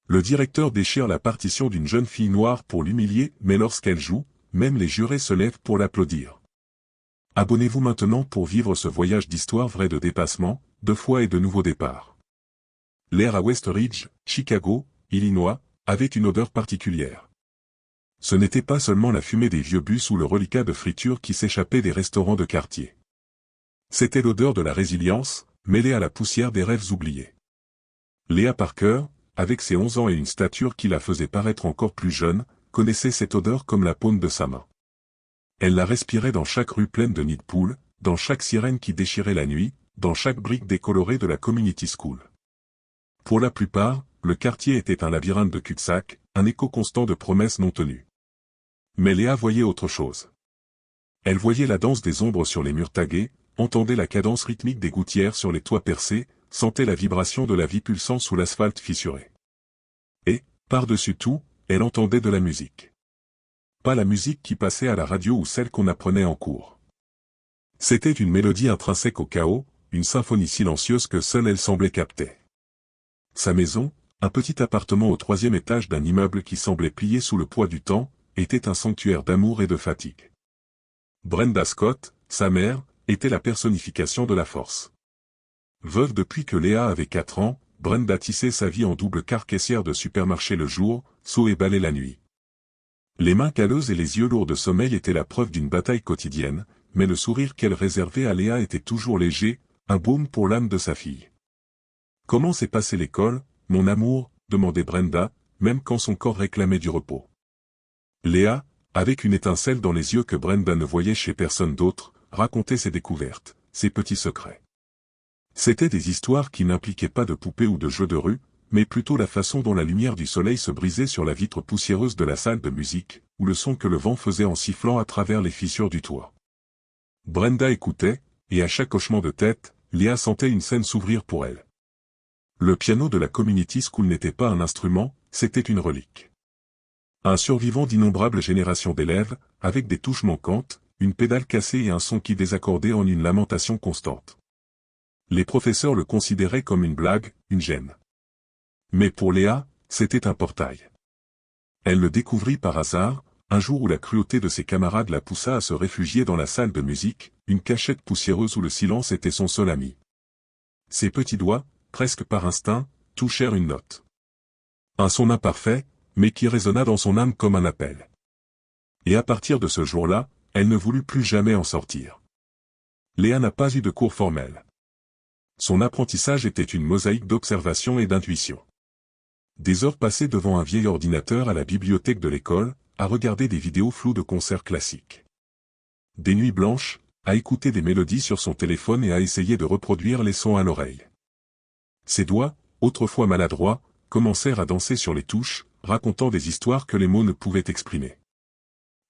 Le directeur déchire la partition d'une jeune fille noire pour l'humilier, mais lorsqu'elle joue, même les jurés se lèvent pour l'applaudir. Abonnez-vous maintenant pour vivre ce voyage d'histoire vraie de dépassement, de foi et de nouveaux départs. L'air à West Ridge, Chicago, Illinois, avait une odeur particulière. Ce n'était pas seulement la fumée des vieux bus ou le reliquat de friture qui s'échappait des restaurants de quartier. C'était l'odeur de la résilience, mêlée à la poussière des rêves oubliés. Léa Parker, avec ses 11 ans et une stature qui la faisait paraître encore plus jeune, connaissait cette odeur comme la paume de sa main. Elle la respirait dans chaque rue pleine de nids de poules, dans chaque sirène qui déchirait la nuit, dans chaque brique décolorée de la community school. Pour la plupart, le quartier était un labyrinthe de cul-de-sac, un écho constant de promesses non tenues. Mais Léa voyait autre chose. Elle voyait la danse des ombres sur les murs tagués, entendait la cadence rythmique des gouttières sur les toits percés, sentait la vibration de la vie pulsant sous l'asphalte fissuré. Et, par-dessus tout, elle entendait de la musique. Pas la musique qui passait à la radio ou celle qu'on apprenait en cours. C'était une mélodie intrinsèque au chaos, une symphonie silencieuse que seule elle semblait capter. Sa maison, un petit appartement au 3e étage d'un immeuble qui semblait plier sous le poids du temps, était un sanctuaire d'amour et de fatigue. Brenda Scott, sa mère, était la personnification de la force. Veuve depuis que Léa avait 4 ans, Brenda tissait sa vie en double quart caissière de supermarché le jour, seau et balai la nuit. Les mains calleuses et les yeux lourds de sommeil étaient la preuve d'une bataille quotidienne, mais le sourire qu'elle réservait à Léa était toujours léger, un baume pour l'âme de sa fille. « Comment s'est passée l'école, mon amour ?» demandait Brenda, même quand son corps réclamait du repos. Léa, avec une étincelle dans les yeux que Brenda ne voyait chez personne d'autre, racontait ses découvertes, ses petits secrets. C'étaient des histoires qui n'impliquaient pas de poupées ou de jeux de rue, mais plutôt la façon dont la lumière du soleil se brisait sur la vitre poussiéreuse de la salle de musique, ou le son que le vent faisait en sifflant à travers les fissures du toit. Brenda écoutait, et à chaque hochement de tête, Léa sentait une scène s'ouvrir pour elle. Le piano de la community school n'était pas un instrument, c'était une relique. Un survivant d'innombrables générations d'élèves, avec des touches manquantes, une pédale cassée et un son qui désaccordait en une lamentation constante. Les professeurs le considéraient comme une blague, une gêne. Mais pour Léa, c'était un portail. Elle le découvrit par hasard, un jour où la cruauté de ses camarades la poussa à se réfugier dans la salle de musique, une cachette poussiéreuse où le silence était son seul ami. Ses petits doigts, presque par instinct, touchèrent une note. Un son imparfait, mais qui résonna dans son âme comme un appel. Et à partir de ce jour-là, elle ne voulut plus jamais en sortir. Léa n'a pas eu de cours formels. Son apprentissage était une mosaïque d'observation et d'intuition. Des heures passées devant un vieil ordinateur à la bibliothèque de l'école, à regarder des vidéos floues de concerts classiques. Des nuits blanches, à écouter des mélodies sur son téléphone et à essayer de reproduire les sons à l'oreille. Ses doigts, autrefois maladroits, commencèrent à danser sur les touches, racontant des histoires que les mots ne pouvaient exprimer.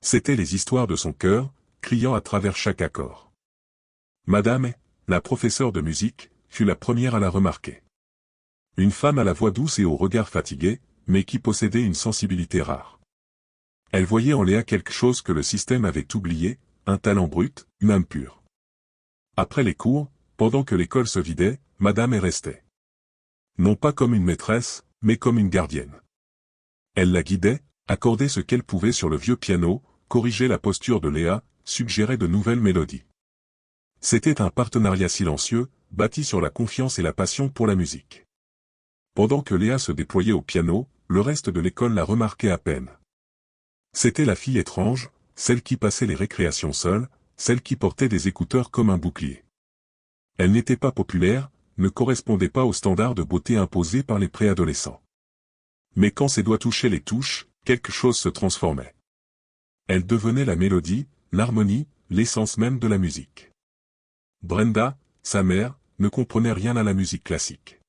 C'étaient les histoires de son cœur, criant à travers chaque accord. Madame, la professeure de musique, fut la première à la remarquer. Une femme à la voix douce et au regard fatigué, mais qui possédait une sensibilité rare. Elle voyait en Léa quelque chose que le système avait oublié, un talent brut, une âme pure. Après les cours, pendant que l'école se vidait, Madame est restée. Non pas comme une maîtresse, mais comme une gardienne. Elle la guidait, accordait ce qu'elle pouvait sur le vieux piano, corrigeait la posture de Léa, suggérait de nouvelles mélodies. C'était un partenariat silencieux, bâti sur la confiance et la passion pour la musique. Pendant que Léa se déployait au piano, le reste de l'école la remarquait à peine. C'était la fille étrange, celle qui passait les récréations seule, celle qui portait des écouteurs comme un bouclier. Elle n'était pas populaire, ne correspondait pas aux standards de beauté imposés par les préadolescents. Mais quand ses doigts touchaient les touches, quelque chose se transformait. Elle devenait la mélodie, l'harmonie, l'essence même de la musique. Brenda, sa mère, ne comprenait rien à la musique classique.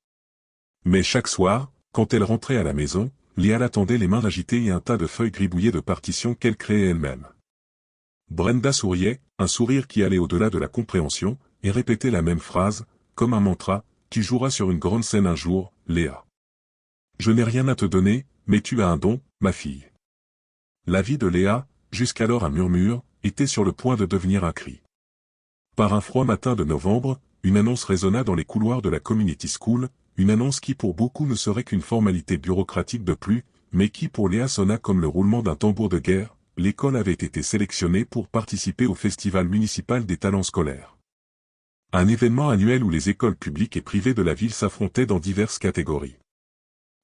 Mais chaque soir, quand elle rentrait à la maison, Léa l'attendait les mains agitées et un tas de feuilles gribouillées de partitions qu'elle créait elle-même. Brenda souriait, un sourire qui allait au-delà de la compréhension, et répétait la même phrase, comme un mantra, qui jouera sur une grande scène un jour, Léa. Je n'ai rien à te donner, mais tu as un don, ma fille. La vie de Léa, jusqu'alors un murmure, était sur le point de devenir un cri. Par un froid matin de novembre, une annonce résonna dans les couloirs de la community school, une annonce qui pour beaucoup ne serait qu'une formalité bureaucratique de plus, mais qui pour Léa sonna comme le roulement d'un tambour de guerre. L'école avait été sélectionnée pour participer au Festival municipal des talents scolaires. Un événement annuel où les écoles publiques et privées de la ville s'affrontaient dans diverses catégories.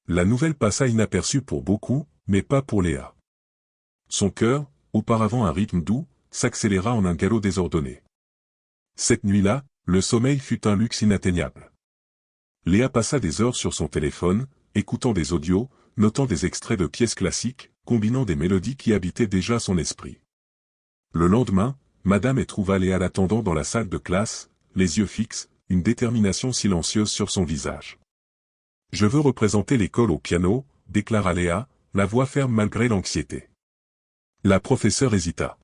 La nouvelle passa inaperçue pour beaucoup, mais pas pour Léa. Son cœur, auparavant un rythme doux, s'accéléra en un galop désordonné. Cette nuit-là, le sommeil fut un luxe inatteignable. Léa passa des heures sur son téléphone, écoutant des audios, notant des extraits de pièces classiques, combinant des mélodies qui habitaient déjà son esprit. Le lendemain, Madame trouva Léa l'attendant dans la salle de classe, les yeux fixes, une détermination silencieuse sur son visage. « Je veux représenter l'école au piano », déclara Léa, la voix ferme malgré l'anxiété. La professeure hésita.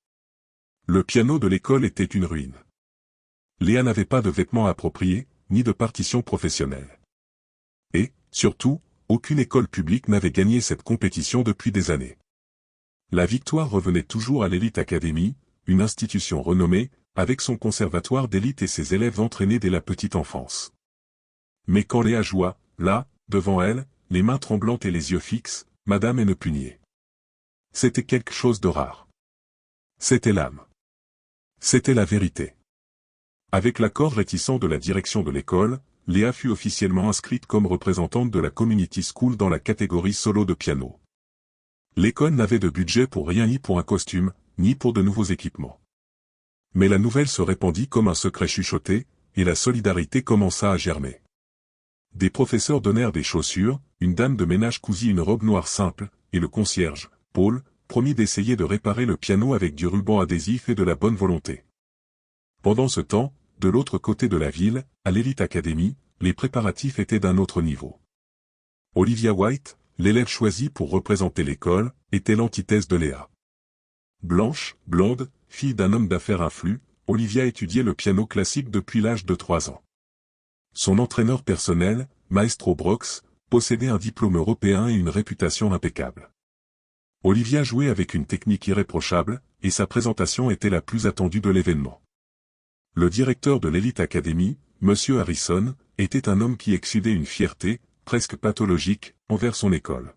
Le piano de l'école était une ruine. Léa n'avait pas de vêtements appropriés, ni de partition professionnelle. Et, surtout, aucune école publique n'avait gagné cette compétition depuis des années. La victoire revenait toujours à l'Elite Academy, une institution renommée, avec son conservatoire d'élite et ses élèves entraînés dès la petite enfance. Mais quand Léa joua, là, devant elle, les mains tremblantes et les yeux fixes, Madame ne put nier. C'était quelque chose de rare. C'était l'âme. C'était la vérité. Avec l'accord réticent de la direction de l'école, Léa fut officiellement inscrite comme représentante de la Community School dans la catégorie solo de piano. L'école n'avait de budget pour rien, ni pour un costume, ni pour de nouveaux équipements. Mais la nouvelle se répandit comme un secret chuchoté, et la solidarité commença à germer. Des professeurs donnèrent des chaussures, une dame de ménage cousit une robe noire simple, et le concierge, Paul, promit d'essayer de réparer le piano avec du ruban adhésif et de la bonne volonté. Pendant ce temps, de l'autre côté de la ville, à l'Elite Academy, les préparatifs étaient d'un autre niveau. Olivia White, l'élève choisie pour représenter l'école, était l'antithèse de Léa. Blanche, blonde, fille d'un homme d'affaires influent, Olivia étudiait le piano classique depuis l'âge de 3 ans. Son entraîneur personnel, Maestro Brox, possédait un diplôme européen et une réputation impeccable. Olivia jouait avec une technique irréprochable, et sa présentation était la plus attendue de l'événement. Le directeur de l'Elite Academy, M. Harrison, était un homme qui exudait une fierté, presque pathologique, envers son école.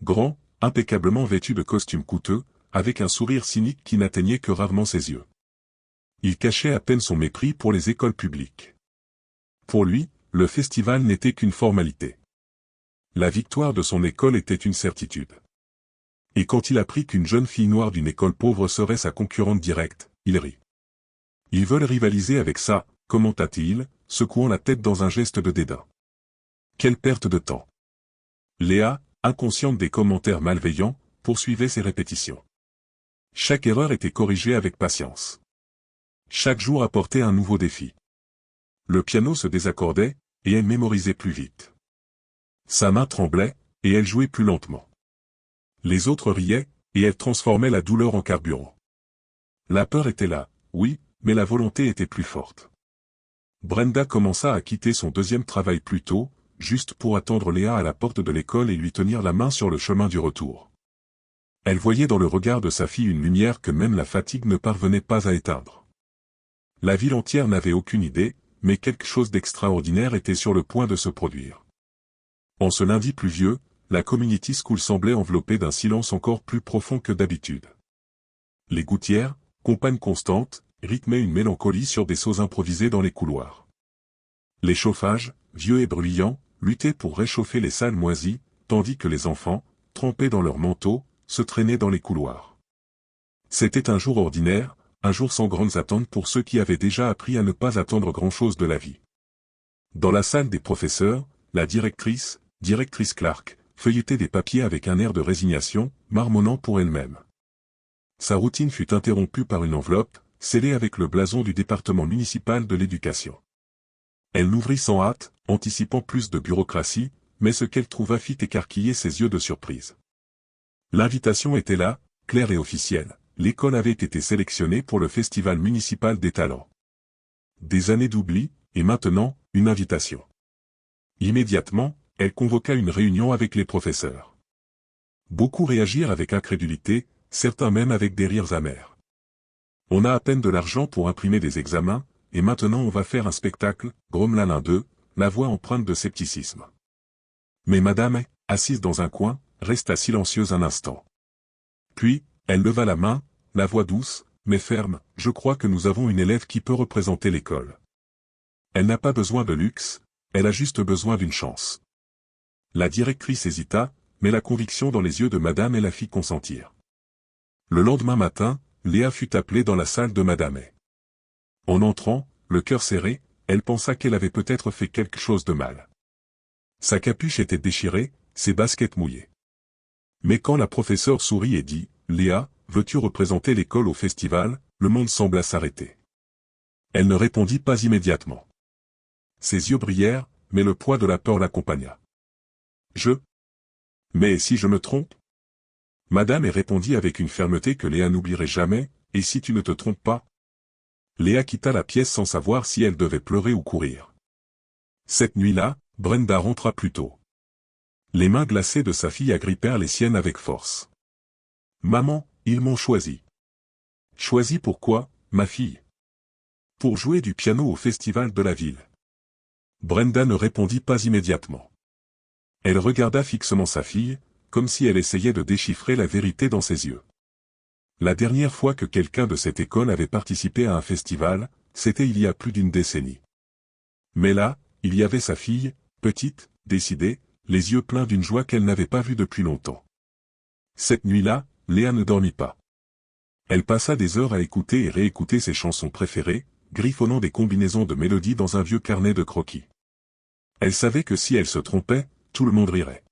Grand, impeccablement vêtu de costumes coûteux, avec un sourire cynique qui n'atteignait que rarement ses yeux. Il cachait à peine son mépris pour les écoles publiques. Pour lui, le festival n'était qu'une formalité. La victoire de son école était une certitude. Et quand il apprit qu'une jeune fille noire d'une école pauvre serait sa concurrente directe, il rit. Ils veulent rivaliser avec ça, commenta-t-il, secouant la tête dans un geste de dédain. Quelle perte de temps. Léa, inconsciente des commentaires malveillants, poursuivait ses répétitions. Chaque erreur était corrigée avec patience. Chaque jour apportait un nouveau défi. Le piano se désaccordait, et elle mémorisait plus vite. Sa main tremblait, et elle jouait plus lentement. Les autres riaient, et elle transformait la douleur en carburant. La peur était là, oui, mais la volonté était plus forte. Brenda commença à quitter son deuxième travail plus tôt, juste pour attendre Léa à la porte de l'école et lui tenir la main sur le chemin du retour. Elle voyait dans le regard de sa fille une lumière que même la fatigue ne parvenait pas à éteindre. La ville entière n'avait aucune idée, mais quelque chose d'extraordinaire était sur le point de se produire. En ce lundi pluvieux, la Community School semblait enveloppée d'un silence encore plus profond que d'habitude. Les gouttières, compagnes constantes, rythmaient une mélancolie sur des seaux improvisés dans les couloirs. Les chauffages, vieux et bruyants, luttaient pour réchauffer les salles moisies, tandis que les enfants, trempés dans leurs manteaux, se traînaient dans les couloirs. C'était un jour ordinaire, un jour sans grandes attentes pour ceux qui avaient déjà appris à ne pas attendre grand-chose de la vie. Dans la salle des professeurs, la directrice Clark, feuilletait des papiers avec un air de résignation, marmonnant pour elle-même. Sa routine fut interrompue par une enveloppe, scellée avec le blason du département municipal de l'éducation. Elle l'ouvrit sans hâte, anticipant plus de bureaucratie, mais ce qu'elle trouva fit écarquiller ses yeux de surprise. L'invitation était là, claire et officielle. L'école avait été sélectionnée pour le Festival municipal des talents. Des années d'oubli, et maintenant, une invitation. Immédiatement, elle convoqua une réunion avec les professeurs. Beaucoup réagirent avec incrédulité, certains même avec des rires amers. On a à peine de l'argent pour imprimer des examens, et maintenant on va faire un spectacle, grommela l'un d'eux, la voix empreinte de scepticisme. Mais madame, assise dans un coin, resta silencieuse un instant. Puis, elle leva la main, la voix douce, mais ferme, « Je crois que nous avons une élève qui peut représenter l'école. Elle n'a pas besoin de luxe, elle a juste besoin d'une chance. » La directrice hésita, mais la conviction dans les yeux de madame la fit consentir. Le lendemain matin, Léa fut appelée dans la salle de madame. En entrant, le cœur serré, elle pensa qu'elle avait peut-être fait quelque chose de mal. Sa capuche était déchirée, ses baskets mouillées. Mais quand la professeure sourit et dit, « Léa, veux-tu représenter l'école au festival ?» le monde sembla s'arrêter. Elle ne répondit pas immédiatement. Ses yeux brillèrent, mais le poids de la peur l'accompagna. Mais si je me trompe ?» Madame répondit avec une fermeté que Léa n'oublierait jamais, « Et si tu ne te trompes pas ?» Léa quitta la pièce sans savoir si elle devait pleurer ou courir. Cette nuit-là, Brenda rentra plus tôt. Les mains glacées de sa fille agrippèrent les siennes avec force. « Maman, ils m'ont choisi. »« Choisi pourquoi, ma fille ?»« Pour jouer du piano au festival de la ville. » Brenda ne répondit pas immédiatement. Elle regarda fixement sa fille, comme si elle essayait de déchiffrer la vérité dans ses yeux. La dernière fois que quelqu'un de cette école avait participé à un festival, c'était il y a plus d'une décennie. Mais là, il y avait sa fille, petite, décidée, les yeux pleins d'une joie qu'elle n'avait pas vue depuis longtemps. Cette nuit-là, Léa ne dormit pas. Elle passa des heures à écouter et réécouter ses chansons préférées, griffonnant des combinaisons de mélodies dans un vieux carnet de croquis. Elle savait que si elle se trompait, tout le monde rirait.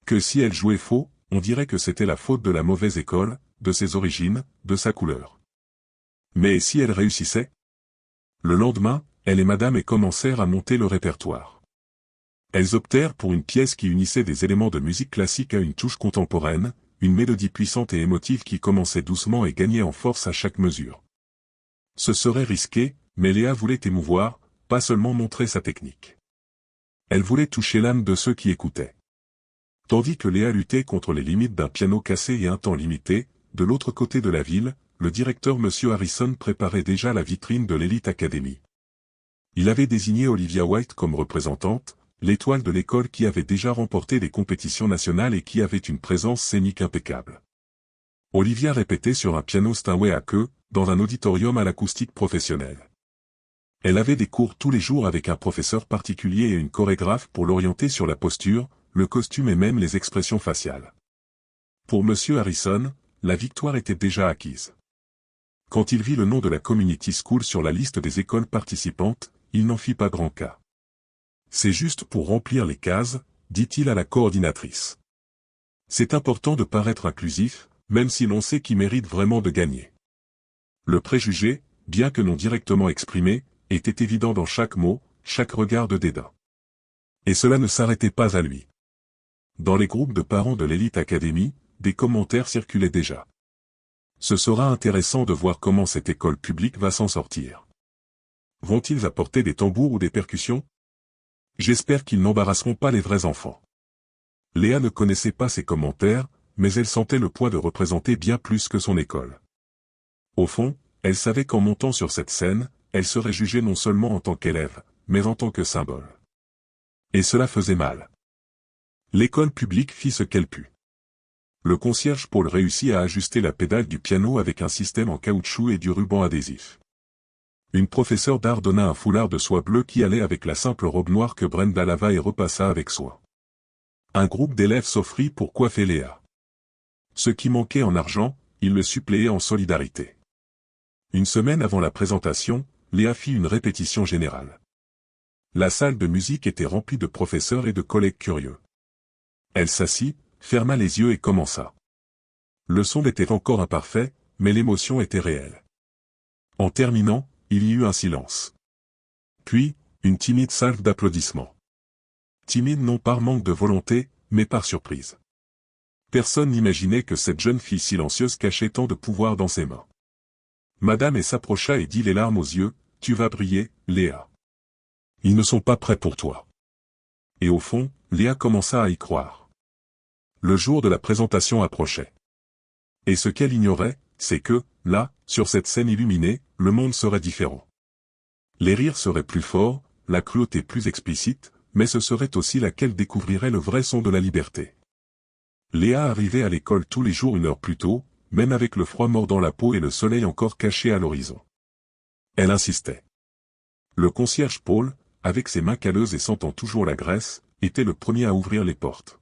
Que si elle jouait faux, on dirait que c'était la faute de la mauvaise école, de ses origines, de sa couleur. Mais si elle réussissait? Le lendemain, elle et madame commencèrent à monter le répertoire. Elles optèrent pour une pièce qui unissait des éléments de musique classique à une touche contemporaine, une mélodie puissante et émotive qui commençait doucement et gagnait en force à chaque mesure. Ce serait risqué, mais Léa voulait émouvoir, pas seulement montrer sa technique. Elle voulait toucher l'âme de ceux qui écoutaient. Tandis que Léa luttait contre les limites d'un piano cassé et un temps limité, de l'autre côté de la ville, le directeur M. Harrison préparait déjà la vitrine de l'Elite Academy. Il avait désigné Olivia White comme représentante, l'étoile de l'école qui avait déjà remporté des compétitions nationales et qui avait une présence scénique impeccable. Olivia répétait sur un piano Steinway à queue, dans un auditorium à l'acoustique professionnelle. Elle avait des cours tous les jours avec un professeur particulier et une chorégraphe pour l'orienter sur la posture, le costume et même les expressions faciales. Pour M. Harrison, la victoire était déjà acquise. Quand il vit le nom de la Community School sur la liste des écoles participantes, il n'en fit pas grand cas. « C'est juste pour remplir les cases », dit-il à la coordinatrice. « C'est important de paraître inclusif, même si l'on sait qui mérite vraiment de gagner. » Le préjugé, bien que non directement exprimé, était évident dans chaque mot, chaque regard de dédain. Et cela ne s'arrêtait pas à lui. Dans les groupes de parents de l'Elite Academy, des commentaires circulaient déjà. Ce sera intéressant de voir comment cette école publique va s'en sortir. Vont-ils apporter des tambours ou des percussions? J'espère qu'ils n'embarrasseront pas les vrais enfants. Léa ne connaissait pas ces commentaires, mais elle sentait le poids de représenter bien plus que son école. Au fond, elle savait qu'en montant sur cette scène, elle serait jugée non seulement en tant qu'élève, mais en tant que symbole. Et cela faisait mal. L'école publique fit ce qu'elle put. Le concierge Paul réussit à ajuster la pédale du piano avec un système en caoutchouc et du ruban adhésif. Une professeure d'art donna un foulard de soie bleue qui allait avec la simple robe noire que Brenda lava et repassa avec soin. Un groupe d'élèves s'offrit pour coiffer Léa. Ce qui manquait en argent, ils le suppléaient en solidarité. Une semaine avant la présentation, Léa fit une répétition générale. La salle de musique était remplie de professeurs et de collègues curieux. Elle s'assit, ferma les yeux et commença. Le son était encore imparfait, mais l'émotion était réelle. En terminant, il y eut un silence. Puis, une timide salve d'applaudissements. Timide non par manque de volonté, mais par surprise. Personne n'imaginait que cette jeune fille silencieuse cachait tant de pouvoir dans ses mains. Madame s'approcha et dit les larmes aux yeux, « Tu vas briller, Léa. Ils ne sont pas prêts pour toi. » Et au fond, Léa commença à y croire. Le jour de la présentation approchait. Et ce qu'elle ignorait, c'est que, là, sur cette scène illuminée, le monde serait différent. Les rires seraient plus forts, la cruauté plus explicite, mais ce serait aussi là qu'elle découvrirait le vrai son de la liberté. Léa arrivait à l'école tous les jours 1 heure plus tôt, même avec le froid mordant la peau et le soleil encore caché à l'horizon. Elle insistait. Le concierge Paul, avec ses mains calleuses et sentant toujours la graisse, était le premier à ouvrir les portes.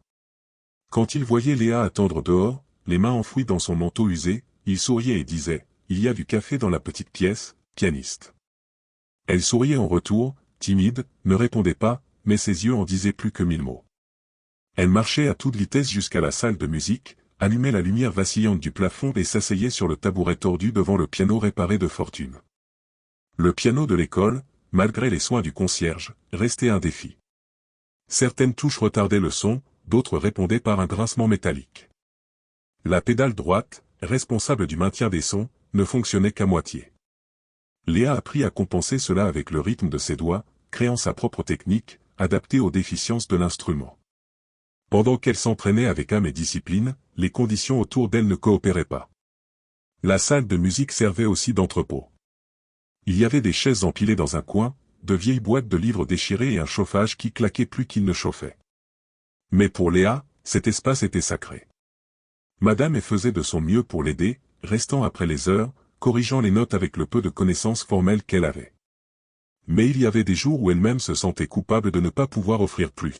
Quand il voyait Léa attendre dehors, les mains enfouies dans son manteau usé, il souriait et disait « Il y a du café dans la petite pièce, pianiste ». Elle souriait en retour, timide, ne répondait pas, mais ses yeux en disaient plus que 1000 mots. Elle marchait à toute vitesse jusqu'à la salle de musique, allumait la lumière vacillante du plafond et s'asseyait sur le tabouret tordu devant le piano réparé de fortune. Le piano de l'école, malgré les soins du concierge, restait un défi. Certaines touches retardaient le son, d'autres répondaient par un grincement métallique. La pédale droite, responsable du maintien des sons, ne fonctionnait qu'à moitié. Léa apprit à compenser cela avec le rythme de ses doigts, créant sa propre technique, adaptée aux déficiences de l'instrument. Pendant qu'elle s'entraînait avec âme et discipline, les conditions autour d'elle ne coopéraient pas. La salle de musique servait aussi d'entrepôt. Il y avait des chaises empilées dans un coin, de vieilles boîtes de livres déchirées et un chauffage qui claquait plus qu'il ne chauffait. Mais pour Léa, cet espace était sacré. Madame faisait de son mieux pour l'aider, restant après les heures, corrigeant les notes avec le peu de connaissances formelles qu'elle avait. Mais il y avait des jours où elle-même se sentait coupable de ne pas pouvoir offrir plus.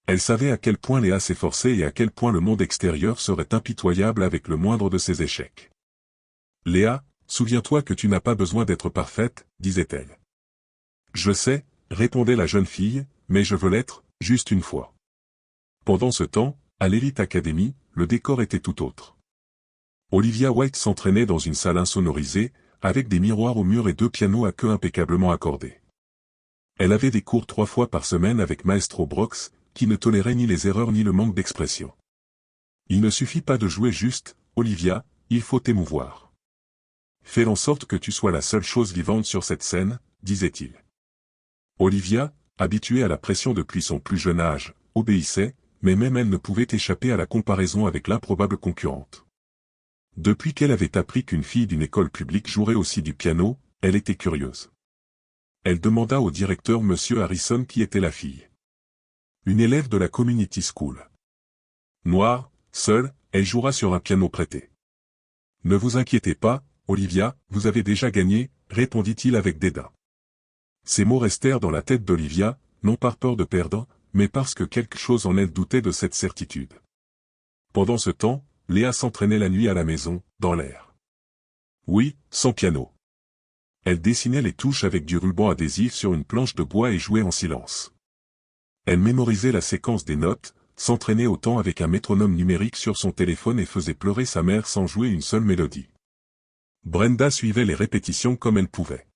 Elle savait à quel point Léa s'efforçait et à quel point le monde extérieur serait impitoyable avec le moindre de ses échecs. « Léa, souviens-toi que tu n'as pas besoin d'être parfaite, disait-elle. « Je sais, répondait la jeune fille, mais je veux l'être, juste une fois. » Pendant ce temps, à l'Elite Academy, le décor était tout autre. Olivia White s'entraînait dans une salle insonorisée, avec des miroirs au mur et 2 pianos à queue impeccablement accordés. Elle avait des cours 3 fois par semaine avec Maestro Brox, qui ne tolérait ni les erreurs ni le manque d'expression. Il ne suffit pas de jouer juste, Olivia, il faut t'émouvoir. Fais en sorte que tu sois la seule chose vivante sur cette scène, disait-il. Olivia, habituée à la pression depuis son plus jeune âge, obéissait, mais même elle ne pouvait échapper à la comparaison avec l'improbable concurrente. Depuis qu'elle avait appris qu'une fille d'une école publique jouerait aussi du piano, elle était curieuse. Elle demanda au directeur Monsieur Harrison qui était la fille. Une élève de la Community School. Noire, seule, elle jouera sur un piano prêté. Ne vous inquiétez pas, Olivia, vous avez déjà gagné, répondit-il avec dédain. Ces mots restèrent dans la tête d'Olivia, non par peur de perdre, mais parce que quelque chose en elle doutait de cette certitude. Pendant ce temps, Léa s'entraînait la nuit à la maison, dans l'air. Oui, sans piano. Elle dessinait les touches avec du ruban adhésif sur une planche de bois et jouait en silence. Elle mémorisait la séquence des notes, s'entraînait autant avec un métronome numérique sur son téléphone et faisait pleurer sa mère sans jouer une seule mélodie. Brenda suivait les répétitions comme elle pouvait.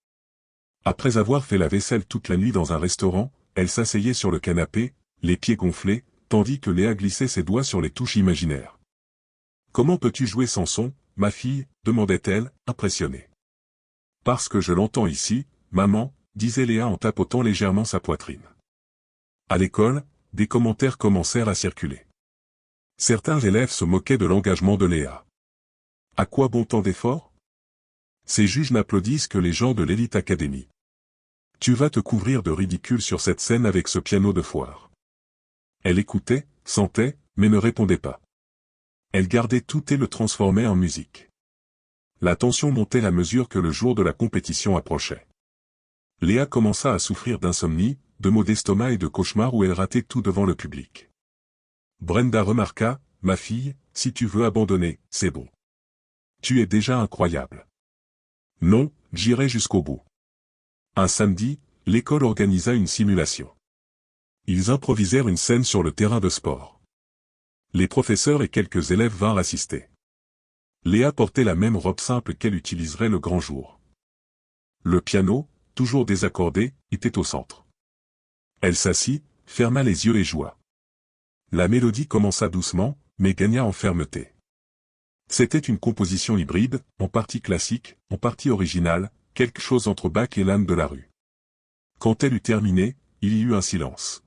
Après avoir fait la vaisselle toute la nuit dans un restaurant, elle s'asseyait sur le canapé, les pieds gonflés, tandis que Léa glissait ses doigts sur les touches imaginaires. « Comment peux-tu jouer sans son, ma fille ?» demandait-elle, impressionnée. « Parce que je l'entends ici, maman », disait Léa en tapotant légèrement sa poitrine. À l'école, des commentaires commencèrent à circuler. Certains élèves se moquaient de l'engagement de Léa. À quoi bon tant d'efforts? Ces juges n'applaudissent que les gens de l'Elite Academy. Tu vas te couvrir de ridicule sur cette scène avec ce piano de foire. Elle écoutait, sentait, mais ne répondait pas. Elle gardait tout et le transformait en musique. La tension montait à mesure que le jour de la compétition approchait. Léa commença à souffrir d'insomnie, de maux d'estomac et de cauchemars où elle ratait tout devant le public. Brenda remarqua, « Ma fille, si tu veux abandonner, c'est bon. Tu es déjà incroyable. » Non, j'irai jusqu'au bout. Un samedi, l'école organisa une simulation. Ils improvisèrent une scène sur le terrain de sport. Les professeurs et quelques élèves vinrent assister. Léa portait la même robe simple qu'elle utiliserait le grand jour. Le piano, toujours désaccordé, était au centre. Elle s'assit, ferma les yeux et joua. La mélodie commença doucement, mais gagna en fermeté. C'était une composition hybride, en partie classique, en partie originale, quelque chose entre Bach et l'âne de la rue. Quand elle eut terminé, il y eut un silence.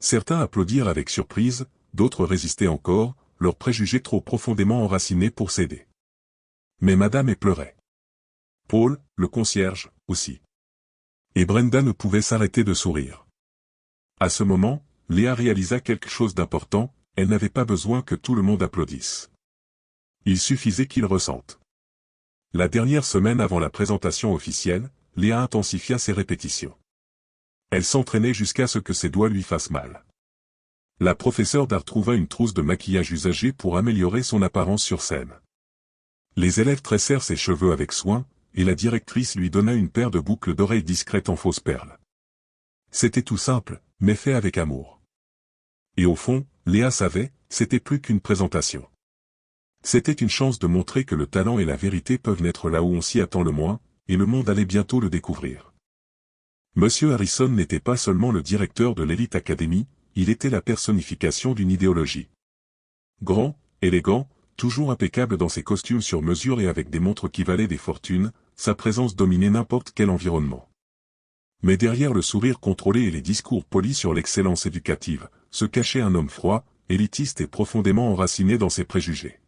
Certains applaudirent avec surprise, d'autres résistaient encore, leurs préjugés trop profondément enracinés pour céder. Mais madame pleurait. Paul, le concierge, aussi. Et Brenda ne pouvait s'arrêter de sourire. À ce moment, Léa réalisa quelque chose d'important, elle n'avait pas besoin que tout le monde applaudisse. Il suffisait qu'il ressente. La dernière semaine avant la présentation officielle, Léa intensifia ses répétitions. Elle s'entraînait jusqu'à ce que ses doigts lui fassent mal. La professeure d'art trouva une trousse de maquillage usagée pour améliorer son apparence sur scène. Les élèves tressèrent ses cheveux avec soin, et la directrice lui donna une paire de boucles d'oreilles discrètes en fausses perles. C'était tout simple, mais fait avec amour. Et au fond, Léa savait, c'était plus qu'une présentation. C'était une chance de montrer que le talent et la vérité peuvent naître là où on s'y attend le moins, et le monde allait bientôt le découvrir. Monsieur Harrison n'était pas seulement le directeur de l'Elite Academy, il était la personnification d'une idéologie. Grand, élégant, toujours impeccable dans ses costumes sur mesure et avec des montres qui valaient des fortunes, sa présence dominait n'importe quel environnement. Mais derrière le sourire contrôlé et les discours polis sur l'excellence éducative, se cachait un homme froid, élitiste et profondément enraciné dans ses préjugés.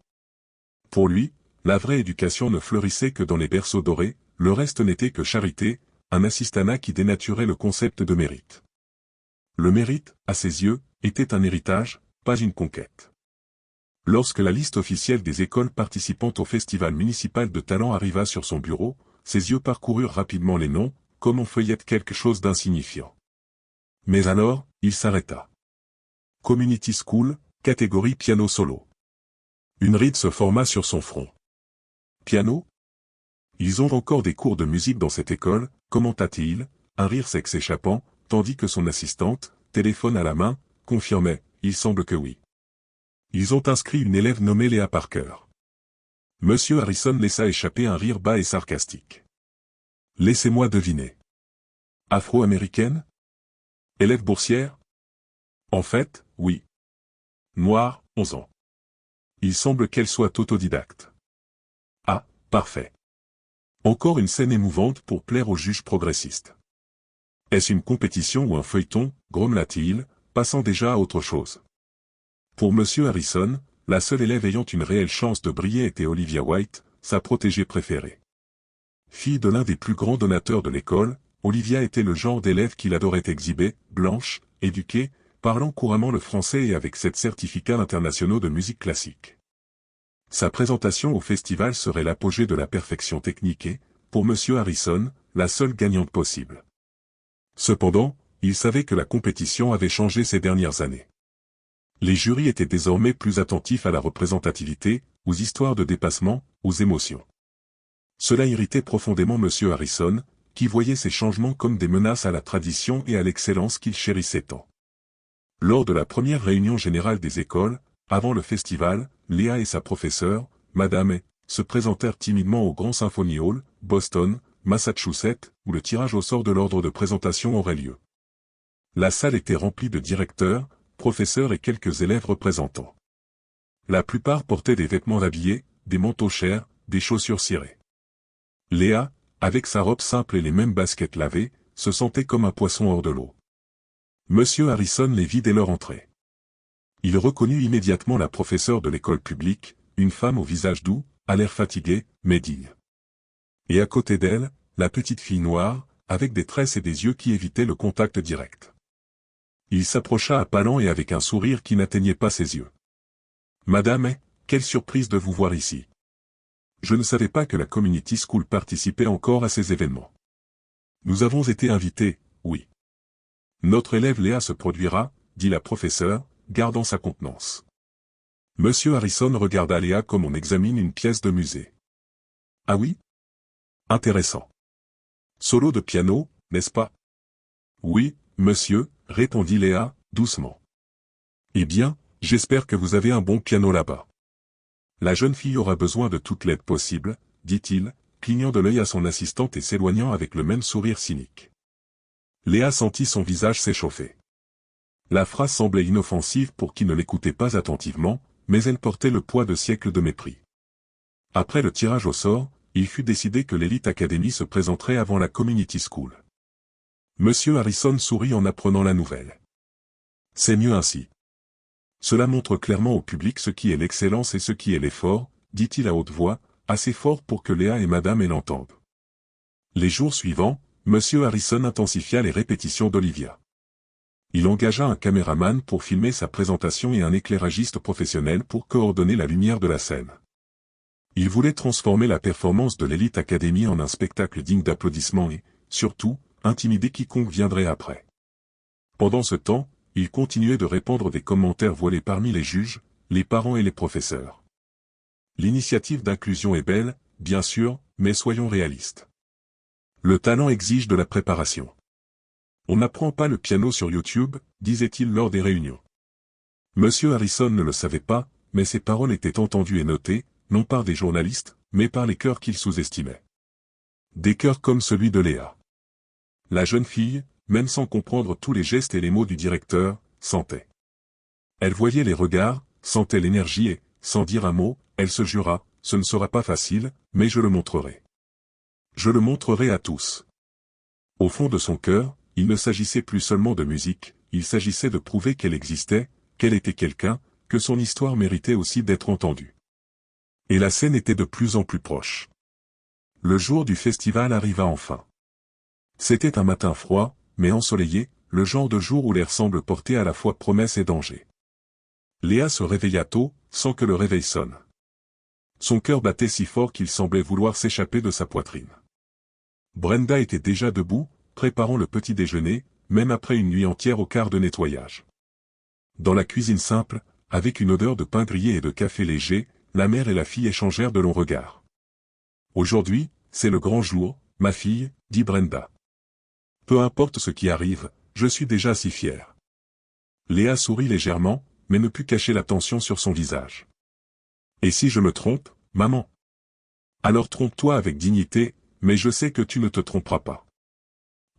Pour lui, la vraie éducation ne fleurissait que dans les berceaux dorés, le reste n'était que charité, un assistanat qui dénaturait le concept de mérite. Le mérite, à ses yeux, était un héritage, pas une conquête. Lorsque la liste officielle des écoles participant au festival municipal de talent arriva sur son bureau, ses yeux parcoururent rapidement les noms, comme on feuillette quelque chose d'insignifiant. Mais alors, il s'arrêta. Community School, catégorie piano solo. Une ride se forma sur son front. Piano? Ils ont encore des cours de musique dans cette école, commenta-t-il, un rire sec s'échappant, tandis que son assistante, téléphone à la main, confirmait, il semble que oui. Ils ont inscrit une élève nommée Léa Parker. Monsieur Harrison laissa échapper un rire bas et sarcastique. Laissez-moi deviner. Afro-américaine? Élève boursière? En fait, oui. Noire, 11 ans. Il semble qu'elle soit autodidacte. Ah, parfait. Encore une scène émouvante pour plaire aux juges progressistes. Est-ce une compétition ou un feuilleton, grommela-t-il, passant déjà à autre chose. Pour Monsieur Harrison, la seule élève ayant une réelle chance de briller était Olivia White, sa protégée préférée. Fille de l'un des plus grands donateurs de l'école, Olivia était le genre d'élève qu'il adorait exhiber, blanche, éduquée, parlant couramment le français et avec 7 certificats internationaux de musique classique. Sa présentation au festival serait l'apogée de la perfection technique et, pour Monsieur Harrison, la seule gagnante possible. Cependant, il savait que la compétition avait changé ces dernières années. Les jurys étaient désormais plus attentifs à la représentativité, aux histoires de dépassement, aux émotions. Cela irritait profondément Monsieur Harrison, qui voyait ces changements comme des menaces à la tradition et à l'excellence qu'il chérissait tant. Lors de la première réunion générale des écoles, avant le festival, Léa et sa professeure, Madame A, se présentèrent timidement au Grand Symphony Hall, Boston, Massachusetts, où le tirage au sort de l'ordre de présentation aurait lieu. La salle était remplie de directeurs, professeurs et quelques élèves représentants. La plupart portaient des vêtements habillés, des manteaux chers, des chaussures cirées. Léa, avec sa robe simple et les mêmes baskets lavées, se sentait comme un poisson hors de l'eau. Monsieur Harrison les vit dès leur entrée. Il reconnut immédiatement la professeure de l'école publique, une femme au visage doux, à l'air fatigué, mais digne. Et à côté d'elle, la petite fille noire, avec des tresses et des yeux qui évitaient le contact direct. Il s'approcha à pas lents et avec un sourire qui n'atteignait pas ses yeux. « Madame, quelle surprise de vous voir ici. Je ne savais pas que la Community School participait encore à ces événements. Nous avons été invités, oui. Notre élève Léa se produira, dit la professeure, gardant sa contenance. Monsieur Harrison regarda Léa comme on examine une pièce de musée. Ah oui? Intéressant. Solo de piano, n'est-ce pas? Oui, monsieur, répondit Léa, doucement. Eh bien, j'espère que vous avez un bon piano là-bas. La jeune fille aura besoin de toute l'aide possible, dit-il, clignant de l'œil à son assistante et s'éloignant avec le même sourire cynique. Léa sentit son visage s'échauffer. La phrase semblait inoffensive pour qui ne l'écoutait pas attentivement, mais elle portait le poids de siècles de mépris. Après le tirage au sort, il fut décidé que l'Elite Academy se présenterait avant la Community School. Monsieur Harrison sourit en apprenant la nouvelle. C'est mieux ainsi. Cela montre clairement au public ce qui est l'excellence et ce qui est l'effort, dit-il à haute voix, assez fort pour que Léa et Madame l'entendent. Les jours suivants, M. Harrison intensifia les répétitions d'Olivia. Il engagea un caméraman pour filmer sa présentation et un éclairagiste professionnel pour coordonner la lumière de la scène. Il voulait transformer la performance de l'Elite Academy en un spectacle digne d'applaudissements et, surtout, intimider quiconque viendrait après. Pendant ce temps, il continuait de répandre des commentaires voilés parmi les juges, les parents et les professeurs. L'initiative d'inclusion est belle, bien sûr, mais soyons réalistes. Le talent exige de la préparation. On n'apprend pas le piano sur YouTube, disait-il lors des réunions. Monsieur Harrison ne le savait pas, mais ses paroles étaient entendues et notées, non par des journalistes, mais par les chœurs qu'il sous-estimait. Des chœurs comme celui de Léa. La jeune fille, même sans comprendre tous les gestes et les mots du directeur, sentait. Elle voyait les regards, sentait l'énergie et, sans dire un mot, elle se jura, ce ne sera pas facile, mais je le montrerai. Je le montrerai à tous. Au fond de son cœur, il ne s'agissait plus seulement de musique, il s'agissait de prouver qu'elle existait, qu'elle était quelqu'un, que son histoire méritait aussi d'être entendue. Et la scène était de plus en plus proche. Le jour du festival arriva enfin. C'était un matin froid, mais ensoleillé, le genre de jour où l'air semble porter à la fois promesse et danger. Léa se réveilla tôt, sans que le réveil sonne. Son cœur battait si fort qu'il semblait vouloir s'échapper de sa poitrine. Brenda était déjà debout, préparant le petit déjeuner, même après une nuit entière au quart de nettoyage. Dans la cuisine simple, avec une odeur de pain grillé et de café léger, la mère et la fille échangèrent de longs regards. « Aujourd'hui, c'est le grand jour, ma fille, » dit Brenda. « Peu importe ce qui arrive, je suis déjà si fière. » Léa sourit légèrement, mais ne put cacher la tension sur son visage. « Et si je me trompe, maman ? » « Alors trompe-toi avec dignité, mais je sais que tu ne te tromperas pas. »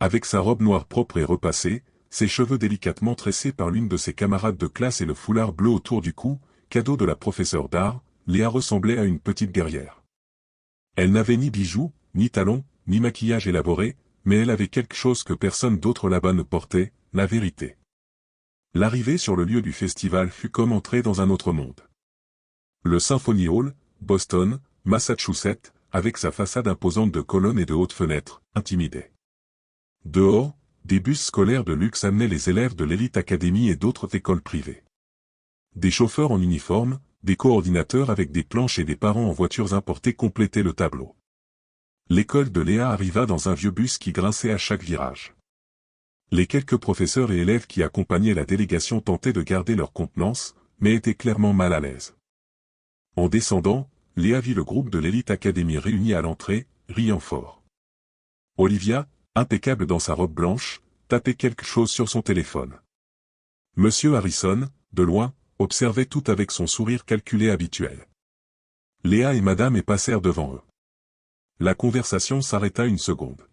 Avec sa robe noire propre et repassée, ses cheveux délicatement tressés par l'une de ses camarades de classe et le foulard bleu autour du cou, cadeau de la professeure d'art, Léa ressemblait à une petite guerrière. Elle n'avait ni bijoux, ni talons, ni maquillage élaboré, mais elle avait quelque chose que personne d'autre là-bas ne portait, la vérité. L'arrivée sur le lieu du festival fut comme entrer dans un autre monde. Le Symphony Hall, Boston, Massachusetts, avec sa façade imposante de colonnes et de hautes fenêtres, intimidait. Dehors, des bus scolaires de luxe amenaient les élèves de l'Elite Academy et d'autres écoles privées. Des chauffeurs en uniforme, des coordinateurs avec des planches et des parents en voitures importées complétaient le tableau. L'école de Léa arriva dans un vieux bus qui grinçait à chaque virage. Les quelques professeurs et élèves qui accompagnaient la délégation tentaient de garder leur contenance, mais étaient clairement mal à l'aise. En descendant, Léa vit le groupe de l'Elite Academy réuni à l'entrée, riant fort. Olivia, impeccable dans sa robe blanche, tapait quelque chose sur son téléphone. Monsieur Harrison, de loin, observait tout avec son sourire calculé habituel. Léa et Madame et passèrent devant eux. La conversation s'arrêta une seconde.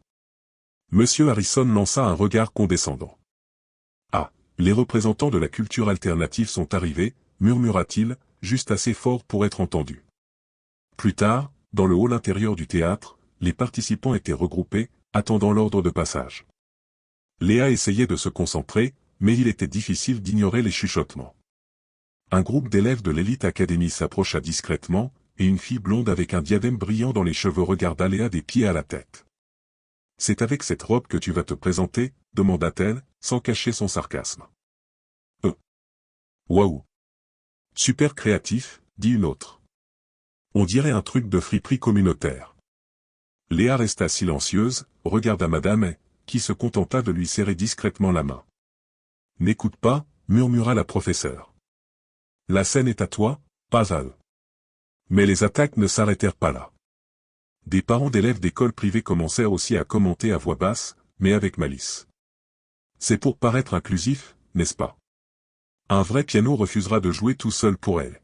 Monsieur Harrison lança un regard condescendant. « Ah, les représentants de la culture alternative sont arrivés, murmura-t-il, juste assez fort pour être entendu. Plus tard, dans le hall intérieur du théâtre, les participants étaient regroupés, attendant l'ordre de passage. Léa essayait de se concentrer, mais il était difficile d'ignorer les chuchotements. Un groupe d'élèves de l'Elite Academy s'approcha discrètement, et une fille blonde avec un diadème brillant dans les cheveux regarda Léa des pieds à la tête. « C'est avec cette robe que tu vas te présenter ?» demanda-t-elle, sans cacher son sarcasme. « Waouh ! Super créatif !» dit une autre. On dirait un truc de friperie communautaire. Léa resta silencieuse, regarda Madame, qui se contenta de lui serrer discrètement la main. « N'écoute pas, » murmura la professeure. « La scène est à toi, pas à eux. » Mais les attaques ne s'arrêtèrent pas là. Des parents d'élèves d'écoles privées commencèrent aussi à commenter à voix basse, mais avec malice. « C'est pour paraître inclusif, n'est-ce pas ? Un vrai piano refusera de jouer tout seul pour elle. »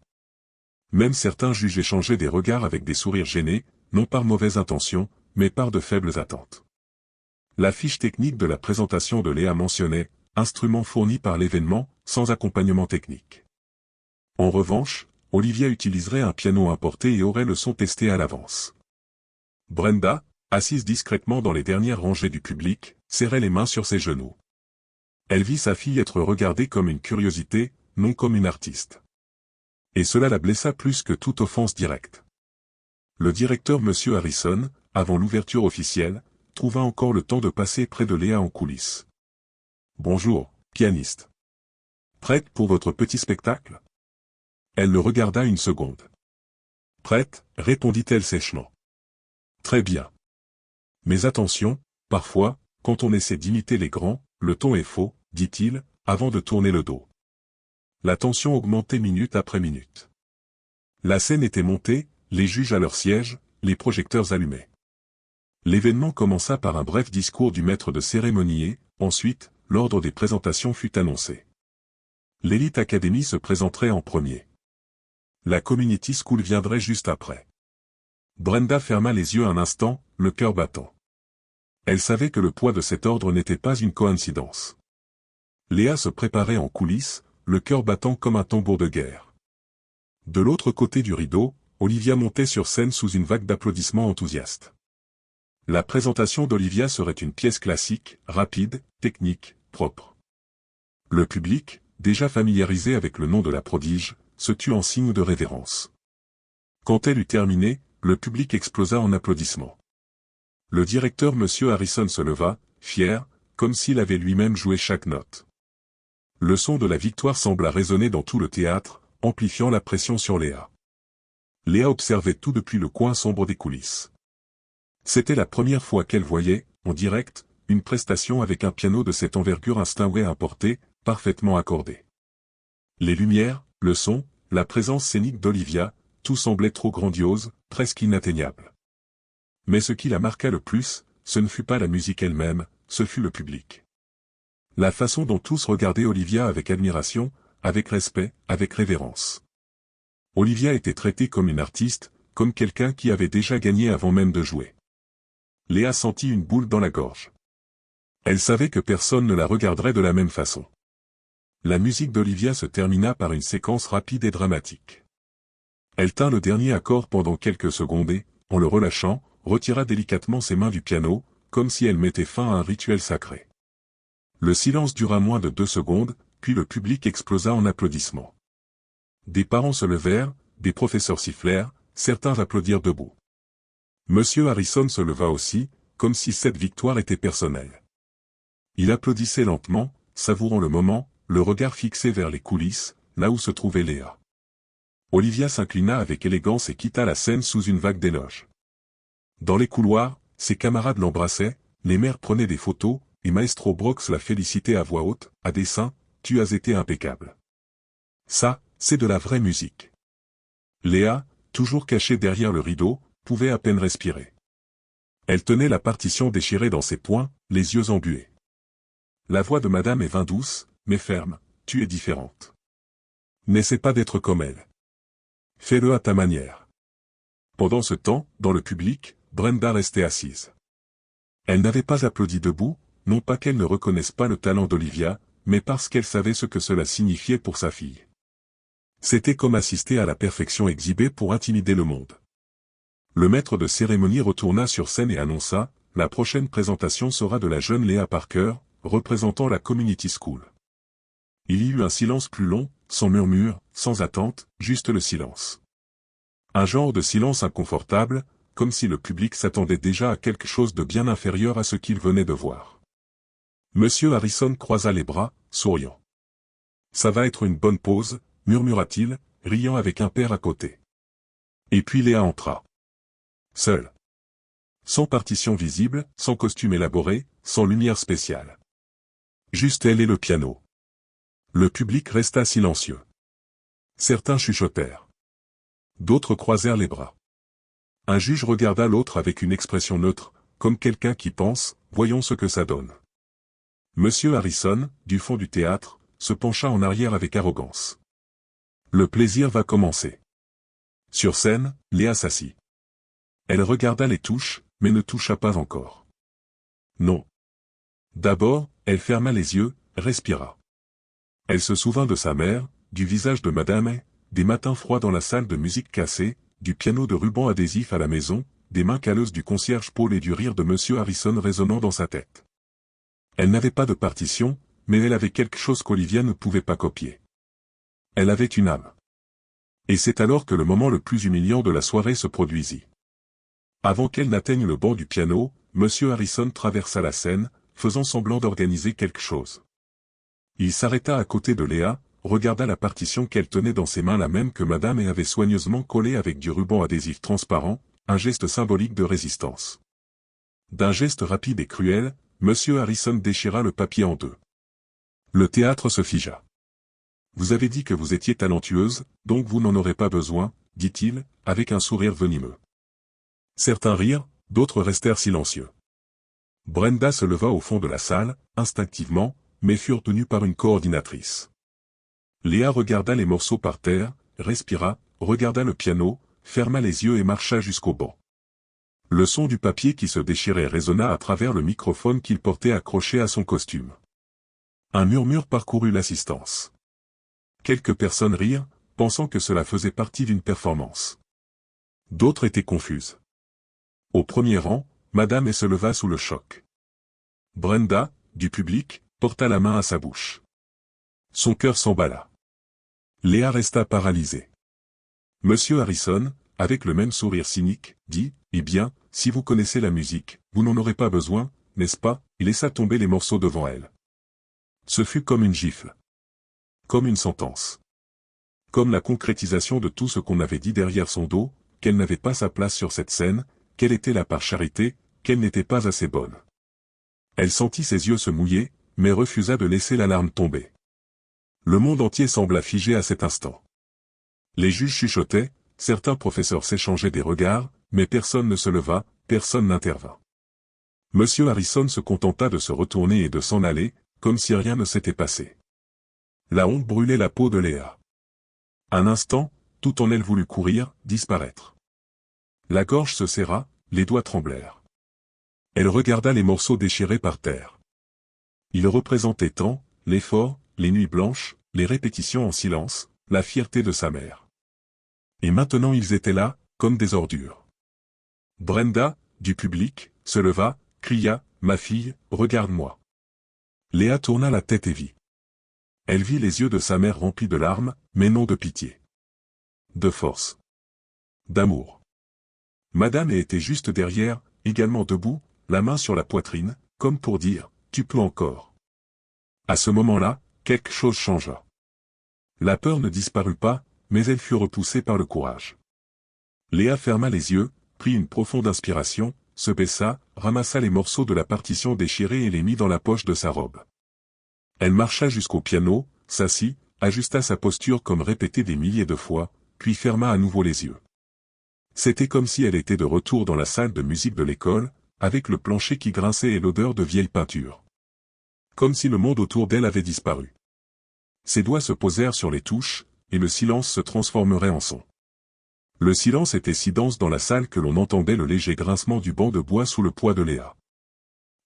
Même certains juges échangeaient des regards avec des sourires gênés, non par mauvaise intention, mais par de faibles attentes. La fiche technique de la présentation de Léa mentionnait « instrument fourni par l'événement, sans accompagnement technique ». En revanche, Olivia utiliserait un piano importé et aurait le son testé à l'avance. Brenda, assise discrètement dans les dernières rangées du public, serrait les mains sur ses genoux. Elle vit sa fille être regardée comme une curiosité, non comme une artiste. Et cela la blessa plus que toute offense directe. Le directeur M. Harrison, avant l'ouverture officielle, trouva encore le temps de passer près de Léa en coulisses. « Bonjour, pianiste. Prête pour votre petit spectacle ?» Elle le regarda une seconde. « Prête, répondit-elle sèchement. « Très bien. Mais attention, parfois, quand on essaie d'imiter les grands, le ton est faux, dit-il, avant de tourner le dos. » La tension augmentait minute après minute. La scène était montée, les juges à leur siège, les projecteurs allumés. L'événement commença par un bref discours du maître de cérémonie et, ensuite, l'ordre des présentations fut annoncé. L'Elite Academy se présenterait en premier. La Community School viendrait juste après. Brenda ferma les yeux un instant, le cœur battant. Elle savait que le poids de cet ordre n'était pas une coïncidence. Léa se préparait en coulisses, le cœur battant comme un tambour de guerre. De l'autre côté du rideau, Olivia montait sur scène sous une vague d'applaudissements enthousiastes. La présentation d'Olivia serait une pièce classique, rapide, technique, propre. Le public, déjà familiarisé avec le nom de la prodige, se tut en signe de révérence. Quand elle eut terminé, le public explosa en applaudissements. Le directeur M. Harrison se leva, fier, comme s'il avait lui-même joué chaque note. Le son de la victoire sembla résonner dans tout le théâtre, amplifiant la pression sur Léa. Léa observait tout depuis le coin sombre des coulisses. C'était la première fois qu'elle voyait, en direct, une prestation avec un piano de cette envergure, un Steinway importé, parfaitement accordé. Les lumières, le son, la présence scénique d'Olivia, tout semblait trop grandiose, presque inatteignable. Mais ce qui la marqua le plus, ce ne fut pas la musique elle-même, ce fut le public. La façon dont tous regardaient Olivia avec admiration, avec respect, avec révérence. Olivia était traitée comme une artiste, comme quelqu'un qui avait déjà gagné avant même de jouer. Léa sentit une boule dans la gorge. Elle savait que personne ne la regarderait de la même façon. La musique d'Olivia se termina par une séquence rapide et dramatique. Elle tint le dernier accord pendant quelques secondes et, en le relâchant, retira délicatement ses mains du piano, comme si elle mettait fin à un rituel sacré. Le silence dura moins de 2 secondes, puis le public explosa en applaudissements. Des parents se levèrent, des professeurs sifflèrent, certains applaudirent debout. Monsieur Harrison se leva aussi, comme si cette victoire était personnelle. Il applaudissait lentement, savourant le moment, le regard fixé vers les coulisses, là où se trouvait Léa. Olivia s'inclina avec élégance et quitta la scène sous une vague d'éloges. Dans les couloirs, ses camarades l'embrassaient, les mères prenaient des photos, et Maestro Brox la félicitait à voix haute, à dessein, « Tu as été impeccable. Ça, c'est de la vraie musique. » Léa, toujours cachée derrière le rideau, pouvait à peine respirer. Elle tenait la partition déchirée dans ses poings, les yeux embués. La voix de Madame est douce, mais ferme, « Tu es différente. N'essaie pas d'être comme elle. Fais-le à ta manière. » Pendant ce temps, dans le public, Brenda restait assise. Elle n'avait pas applaudi debout, non pas qu'elle ne reconnaisse pas le talent d'Olivia, mais parce qu'elle savait ce que cela signifiait pour sa fille. C'était comme assister à la perfection exhibée pour intimider le monde. Le maître de cérémonie retourna sur scène et annonça, « La prochaine présentation sera de la jeune Léa Parker, représentant la Community School. » Il y eut un silence plus long, sans murmure, sans attente, juste le silence. Un genre de silence inconfortable, comme si le public s'attendait déjà à quelque chose de bien inférieur à ce qu'il venait de voir. Monsieur Harrison croisa les bras, souriant. « Ça va être une bonne pause, » murmura-t-il, riant avec un père à côté. Et puis Léa entra. Seule. Sans partition visible, sans costume élaboré, sans lumière spéciale. Juste elle et le piano. Le public resta silencieux. Certains chuchotèrent. D'autres croisèrent les bras. Un juge regarda l'autre avec une expression neutre, comme quelqu'un qui pense, voyons ce que ça donne. Monsieur Harrison, du fond du théâtre, se pencha en arrière avec arrogance. Le plaisir va commencer. Sur scène, Léa s'assit. Elle regarda les touches, mais ne toucha pas encore. Non. D'abord, elle ferma les yeux, respira. Elle se souvint de sa mère, du visage de Madame et, des matins froids dans la salle de musique cassée, du piano de ruban adhésif à la maison, des mains calleuses du concierge Paul et du rire de Monsieur Harrison résonnant dans sa tête. Elle n'avait pas de partition, mais elle avait quelque chose qu'Olivia ne pouvait pas copier. Elle avait une âme. Et c'est alors que le moment le plus humiliant de la soirée se produisit. Avant qu'elle n'atteigne le banc du piano, Monsieur Harrison traversa la scène, faisant semblant d'organiser quelque chose. Il s'arrêta à côté de Léa, regarda la partition qu'elle tenait dans ses mains, la même que Madame, et avait soigneusement collée avec du ruban adhésif transparent, un geste symbolique de résistance. D'un geste rapide et cruel, Monsieur Harrison déchira le papier en deux. Le théâtre se figea. « Vous avez dit que vous étiez talentueuse, donc vous n'en aurez pas besoin, dit-il, avec un sourire venimeux. Certains rirent, d'autres restèrent silencieux. Brenda se leva au fond de la salle, instinctivement, mais furent tenus par une coordinatrice. Léa regarda les morceaux par terre, respira, regarda le piano, ferma les yeux et marcha jusqu'au banc. Le son du papier qui se déchirait résonna à travers le microphone qu'il portait accroché à son costume. Un murmure parcourut l'assistance. Quelques personnes rirent, pensant que cela faisait partie d'une performance. D'autres étaient confuses. Au premier rang, Madame se leva sous le choc. Brenda, du public, porta la main à sa bouche. Son cœur s'emballa. Léa resta paralysée. Monsieur Harrison, avec le même sourire cynique, dit « Eh bien, si vous connaissez la musique, vous n'en aurez pas besoin, n'est-ce pas ?» Il laissa tomber les morceaux devant elle. Ce fut comme une gifle. Comme une sentence. Comme la concrétisation de tout ce qu'on avait dit derrière son dos, qu'elle n'avait pas sa place sur cette scène, qu'elle était là par charité, qu'elle n'était pas assez bonne. Elle sentit ses yeux se mouiller, mais refusa de laisser la larme tomber. Le monde entier sembla figé à cet instant. Les juges chuchotaient, certains professeurs s'échangeaient des regards, mais personne ne se leva, personne n'intervint. Monsieur Harrison se contenta de se retourner et de s'en aller, comme si rien ne s'était passé. La honte brûlait la peau de Léa. Un instant, tout en elle voulut courir, disparaître. La gorge se serra, les doigts tremblèrent. Elle regarda les morceaux déchirés par terre. Ils représentaient tant, l'effort, les nuits blanches, les répétitions en silence, la fierté de sa mère. Et maintenant ils étaient là, comme des ordures. Brenda, du public, se leva, cria, « Ma fille, regarde-moi !» Léa tourna la tête et vit. Elle vit les yeux de sa mère remplis de larmes, mais non de pitié. De force. D'amour. Madame était juste derrière, également debout, la main sur la poitrine, comme pour dire « Tu peux encore ». À ce moment-là, quelque chose changea. La peur ne disparut pas, mais elle fut repoussée par le courage. Léa ferma les yeux, prit une profonde inspiration, se baissa, ramassa les morceaux de la partition déchirée et les mit dans la poche de sa robe. Elle marcha jusqu'au piano, s'assit, ajusta sa posture comme répété des milliers de fois, puis ferma à nouveau les yeux. C'était comme si elle était de retour dans la salle de musique de l'école, avec le plancher qui grinçait et l'odeur de vieille peinture. Comme si le monde autour d'elle avait disparu. Ses doigts se posèrent sur les touches, et le silence se transformerait en son. Le silence était si dense dans la salle que l'on entendait le léger grincement du banc de bois sous le poids de Léa.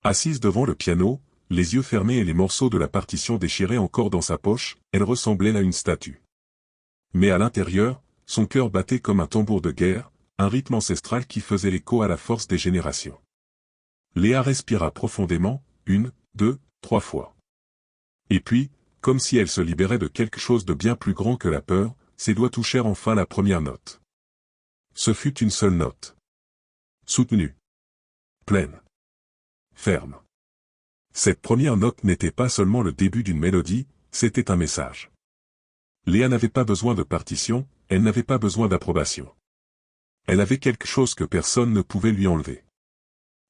Assise devant le piano, les yeux fermés et les morceaux de la partition déchirés encore dans sa poche, elle ressemblait à une statue. Mais à l'intérieur, son cœur battait comme un tambour de guerre, un rythme ancestral qui faisait l'écho à la force des générations. Léa respira profondément, 1, 2, 3 fois. Et puis, comme si elle se libérait de quelque chose de bien plus grand que la peur, ses doigts touchèrent enfin la première note. Ce fut une seule note. Soutenue. Pleine. Ferme. Cette première note n'était pas seulement le début d'une mélodie, c'était un message. Léa n'avait pas besoin de partition, elle n'avait pas besoin d'approbation. Elle avait quelque chose que personne ne pouvait lui enlever.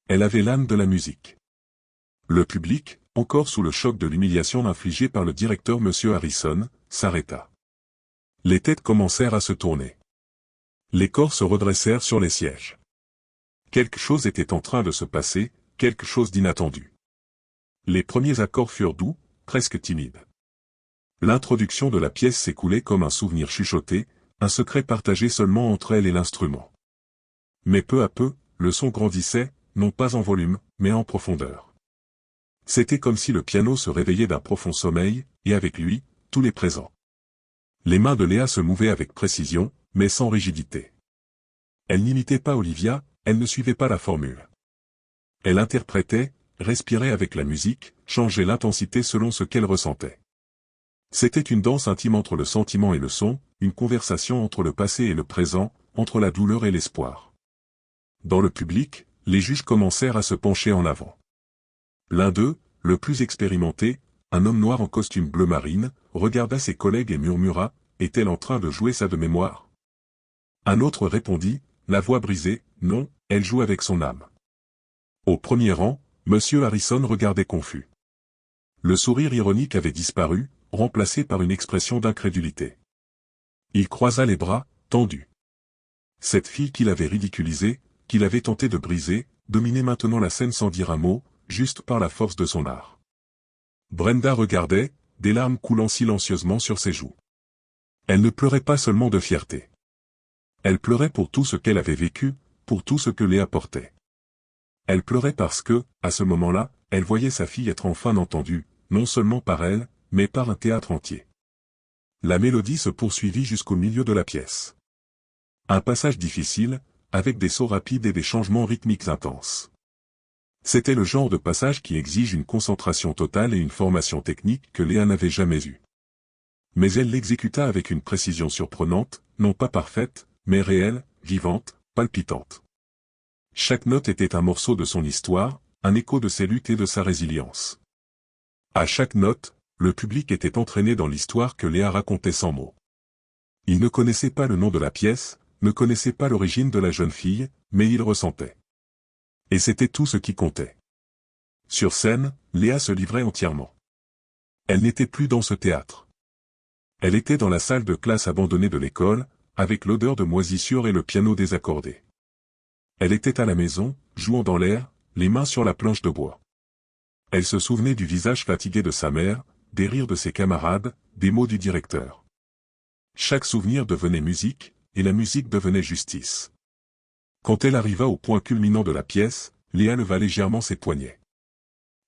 Elle avait l'âme de la musique. Le public, encore sous le choc de l'humiliation infligée par le directeur M. Harrison, s'arrêta. Les têtes commencèrent à se tourner. Les corps se redressèrent sur les sièges. Quelque chose était en train de se passer, quelque chose d'inattendu. Les premiers accords furent doux, presque timides. L'introduction de la pièce s'écoulait comme un souvenir chuchoté, un secret partagé seulement entre elle et l'instrument. Mais peu à peu, le son grandissait, non pas en volume, mais en profondeur. C'était comme si le piano se réveillait d'un profond sommeil, et avec lui, tous les présents. Les mains de Léa se mouvaient avec précision, mais sans rigidité. Elle n'imitait pas Olivia, elle ne suivait pas la formule. Elle interprétait, respirait avec la musique, changeait l'intensité selon ce qu'elle ressentait. C'était une danse intime entre le sentiment et le son, une conversation entre le passé et le présent, entre la douleur et l'espoir. Dans le public, les juges commencèrent à se pencher en avant. L'un d'eux, le plus expérimenté, un homme noir en costume bleu marine, regarda ses collègues et murmura, « Est-elle en train de jouer ça de mémoire ?» Un autre répondit, la voix brisée, « Non, elle joue avec son âme. » Au premier rang, Monsieur Harrison regardait confus. Le sourire ironique avait disparu, remplacé par une expression d'incrédulité. Il croisa les bras, tendus. Cette fille qu'il avait ridiculisée, qu'il avait tenté de briser, dominait maintenant la scène sans dire un mot, juste par la force de son art. Brenda regardait, des larmes coulant silencieusement sur ses joues. Elle ne pleurait pas seulement de fierté. Elle pleurait pour tout ce qu'elle avait vécu, pour tout ce que Léa portait. Elle pleurait parce que, à ce moment-là, elle voyait sa fille être enfin entendue, non seulement par elle, mais par un théâtre entier. La mélodie se poursuivit jusqu'au milieu de la pièce. Un passage difficile, avec des sauts rapides et des changements rythmiques intenses. C'était le genre de passage qui exige une concentration totale et une formation technique que Léa n'avait jamais eue. Mais elle l'exécuta avec une précision surprenante, non pas parfaite, mais réelle, vivante, palpitante. Chaque note était un morceau de son histoire, un écho de ses luttes et de sa résilience. À chaque note, le public était entraîné dans l'histoire que Léa racontait sans mots. Il ne connaissait pas le nom de la pièce, ne connaissait pas l'origine de la jeune fille, mais il ressentait. Et c'était tout ce qui comptait. Sur scène, Léa se livrait entièrement. Elle n'était plus dans ce théâtre. Elle était dans la salle de classe abandonnée de l'école, avec l'odeur de moisissure et le piano désaccordé. Elle était à la maison, jouant dans l'air, les mains sur la planche de bois. Elle se souvenait du visage fatigué de sa mère, des rires de ses camarades, des mots du directeur. Chaque souvenir devenait musique, et la musique devenait justice. Quand elle arriva au point culminant de la pièce, Léa leva légèrement ses poignets.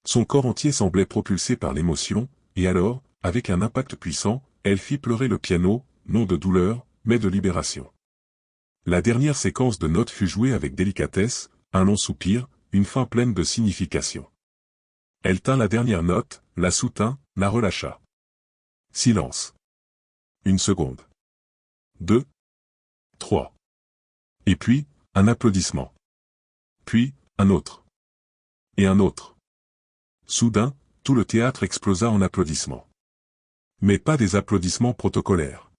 Son corps entier semblait propulsé par l'émotion, et alors, avec un impact puissant, elle fit pleurer le piano, non de douleur, mais de libération. La dernière séquence de notes fut jouée avec délicatesse, un long soupir, une fin pleine de signification. Elle tint la dernière note, la soutint, la relâcha. Silence. Une seconde. 2. 3. Et puis, un applaudissement. Puis, un autre. Et un autre. Soudain, tout le théâtre explosa en applaudissements. Mais pas des applaudissements protocolaires.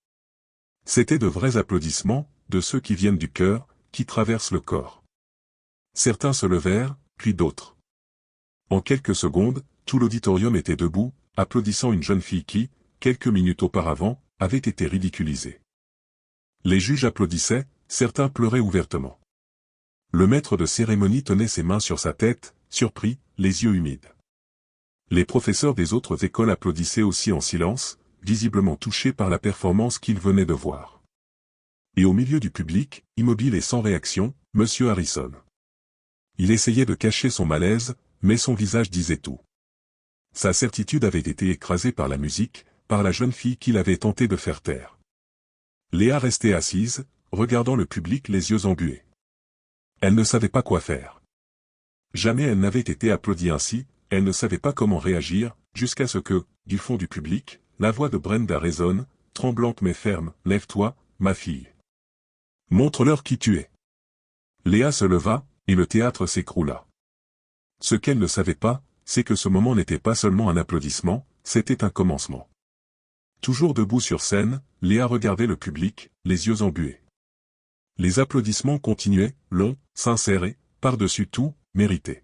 C'étaient de vrais applaudissements, de ceux qui viennent du cœur, qui traversent le corps. Certains se levèrent, puis d'autres. En quelques secondes, tout l'auditorium était debout, applaudissant une jeune fille qui, quelques minutes auparavant, avait été ridiculisée. Les juges applaudissaient, certains pleuraient ouvertement. Le maître de cérémonie tenait ses mains sur sa tête, surpris, les yeux humides. Les professeurs des autres écoles applaudissaient aussi en silence, visiblement touchés par la performance qu'ils venaient de voir. Et au milieu du public, immobile et sans réaction, Monsieur Harrison. Il essayait de cacher son malaise, mais son visage disait tout. Sa certitude avait été écrasée par la musique, par la jeune fille qu'il avait tenté de faire taire. Léa restait assise, regardant le public les yeux embués. Elle ne savait pas quoi faire. Jamais elle n'avait été applaudie ainsi, elle ne savait pas comment réagir, jusqu'à ce que, du fond du public, la voix de Brenda résonne, tremblante mais ferme, « Lève-toi, ma fille. Montre-leur qui tu es. » Léa se leva, et le théâtre s'écroula. Ce qu'elle ne savait pas, c'est que ce moment n'était pas seulement un applaudissement, c'était un commencement. Toujours debout sur scène, Léa regardait le public, les yeux embués. Les applaudissements continuaient, longs, sincères et, par-dessus tout, mérités.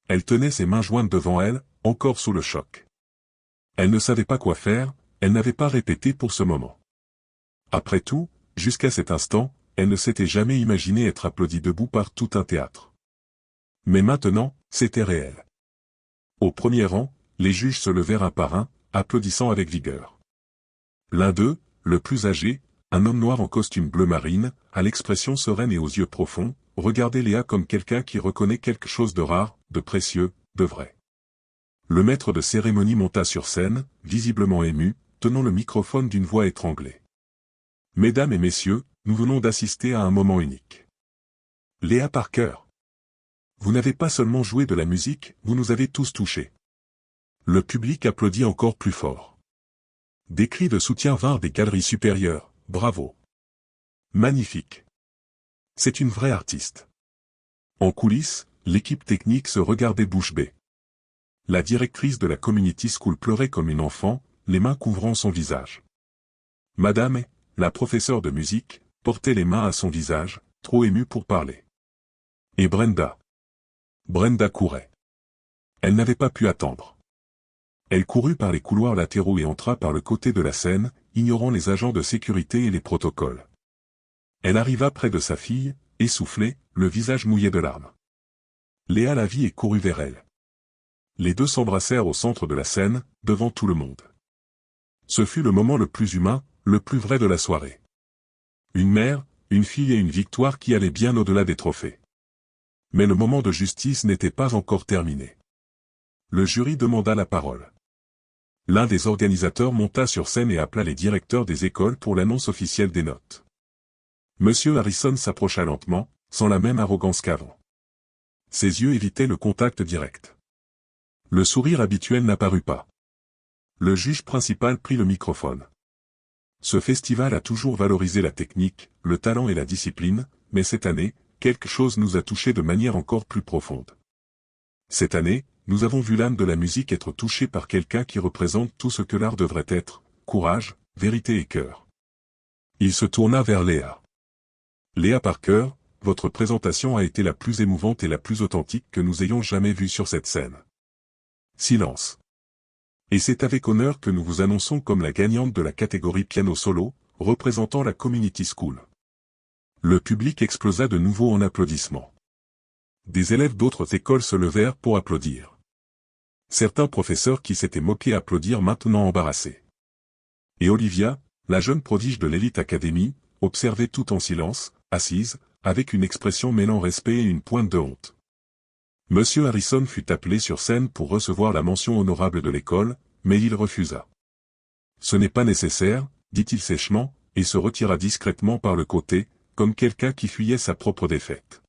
Elle tenait ses mains jointes devant elle, encore sous le choc. Elle ne savait pas quoi faire, elle n'avait pas répété pour ce moment. Après tout, jusqu'à cet instant, elle ne s'était jamais imaginée être applaudie debout par tout un théâtre. Mais maintenant, c'était réel. Au premier rang, les juges se levèrent un par un, applaudissant avec vigueur. L'un d'eux, le plus âgé, un homme noir en costume bleu marine, à l'expression sereine et aux yeux profonds, regardait Léa comme quelqu'un qui reconnaît quelque chose de rare, de précieux, de vrai. Le maître de cérémonie monta sur scène, visiblement ému, tenant le microphone d'une voix étranglée. « Mesdames et messieurs, nous venons d'assister à un moment unique. Léa Parker. Vous n'avez pas seulement joué de la musique, vous nous avez tous touchés. » Le public applaudit encore plus fort. Des cris de soutien vinrent des galeries supérieures. « Bravo. Magnifique. C'est une vraie artiste. En coulisses, l'équipe technique se regardait bouche bée. La directrice de la Community School pleurait comme une enfant, les mains couvrant son visage. Madame, la professeure de musique, portait les mains à son visage, trop émue pour parler. Et Brenda. Brenda courait. Elle n'avait pas pu attendre. Elle courut par les couloirs latéraux et entra par le côté de la scène, ignorant les agents de sécurité et les protocoles. Elle arriva près de sa fille, essoufflée, le visage mouillé de larmes. Léa la vit et courut vers elle. Les deux s'embrassèrent au centre de la scène, devant tout le monde. Ce fut le moment le plus humain, le plus vrai de la soirée. Une mère, une fille et une victoire qui allaient bien au-delà des trophées. Mais le moment de justice n'était pas encore terminé. Le jury demanda la parole. L'un des organisateurs monta sur scène et appela les directeurs des écoles pour l'annonce officielle des notes. Monsieur Harrison s'approcha lentement, sans la même arrogance qu'avant. Ses yeux évitaient le contact direct. Le sourire habituel n'apparut pas. Le juge principal prit le microphone. Ce festival a toujours valorisé la technique, le talent et la discipline, mais cette année, quelque chose nous a touchés de manière encore plus profonde. Cette année, nous avons vu l'âme de la musique être touchée par quelqu'un qui représente tout ce que l'art devrait être, courage, vérité et cœur. Il se tourna vers Léa. Léa Parker, votre présentation a été la plus émouvante et la plus authentique que nous ayons jamais vue sur cette scène. Silence. Et c'est avec honneur que nous vous annonçons comme la gagnante de la catégorie piano solo, représentant la Community School. Le public explosa de nouveau en applaudissements. Des élèves d'autres écoles se levèrent pour applaudir. Certains professeurs qui s'étaient moqués applaudirent maintenant embarrassés. Et Olivia, la jeune prodige de l'Elite Academy, observait tout en silence, assise, avec une expression mêlant respect et une pointe de honte. Monsieur Harrison fut appelé sur scène pour recevoir la mention honorable de l'école, mais il refusa. Ce n'est pas nécessaire, dit-il sèchement, et se retira discrètement par le côté, comme quelqu'un qui fuyait sa propre défaite.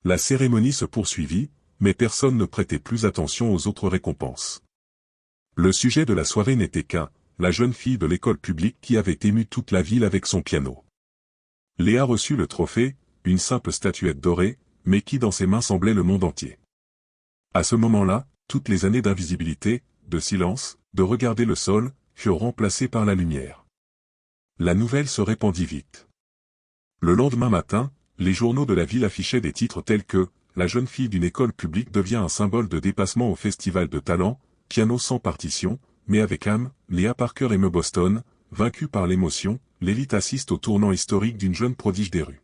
La cérémonie se poursuivit, mais personne ne prêtait plus attention aux autres récompenses. Le sujet de la soirée n'était qu'un, la jeune fille de l'école publique qui avait ému toute la ville avec son piano. Léa reçut le trophée, une simple statuette dorée, mais qui dans ses mains semblait le monde entier. À ce moment-là, toutes les années d'invisibilité, de silence, de regarder le sol, furent remplacées par la lumière. La nouvelle se répandit vite. Le lendemain matin, les journaux de la ville affichaient des titres tels que « La jeune fille d'une école publique devient un symbole de dépassement au festival de talent, piano sans partition, mais avec âme, Léa Parker aime Boston, vaincue par l'émotion, l'élite assiste au tournant historique d'une jeune prodige des rues. »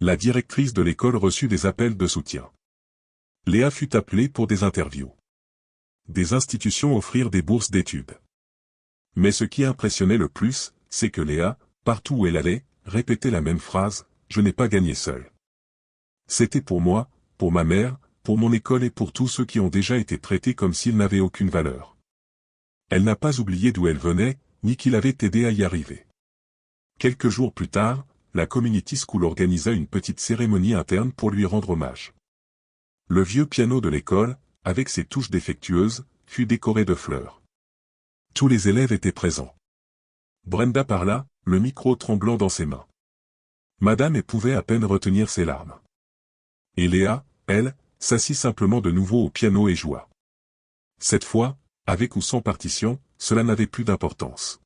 La directrice de l'école reçut des appels de soutien. Léa fut appelée pour des interviews. Des institutions offrirent des bourses d'études. Mais ce qui impressionnait le plus, c'est que Léa, partout où elle allait, répétait la même phrase, « Je n'ai pas gagné seule. C'était pour moi, pour ma mère, pour mon école et pour tous ceux qui ont déjà été traités comme s'ils n'avaient aucune valeur. » Elle n'a pas oublié d'où elle venait, ni qui l'avait aidée à y arriver. Quelques jours plus tard, la Community School organisa une petite cérémonie interne pour lui rendre hommage. Le vieux piano de l'école, avec ses touches défectueuses, fut décoré de fleurs. Tous les élèves étaient présents. Brenda parla, le micro tremblant dans ses mains. Madame pouvait à peine retenir ses larmes. Et Léa, elle, s'assit simplement de nouveau au piano et joua. Cette fois, avec ou sans partition, cela n'avait plus d'importance.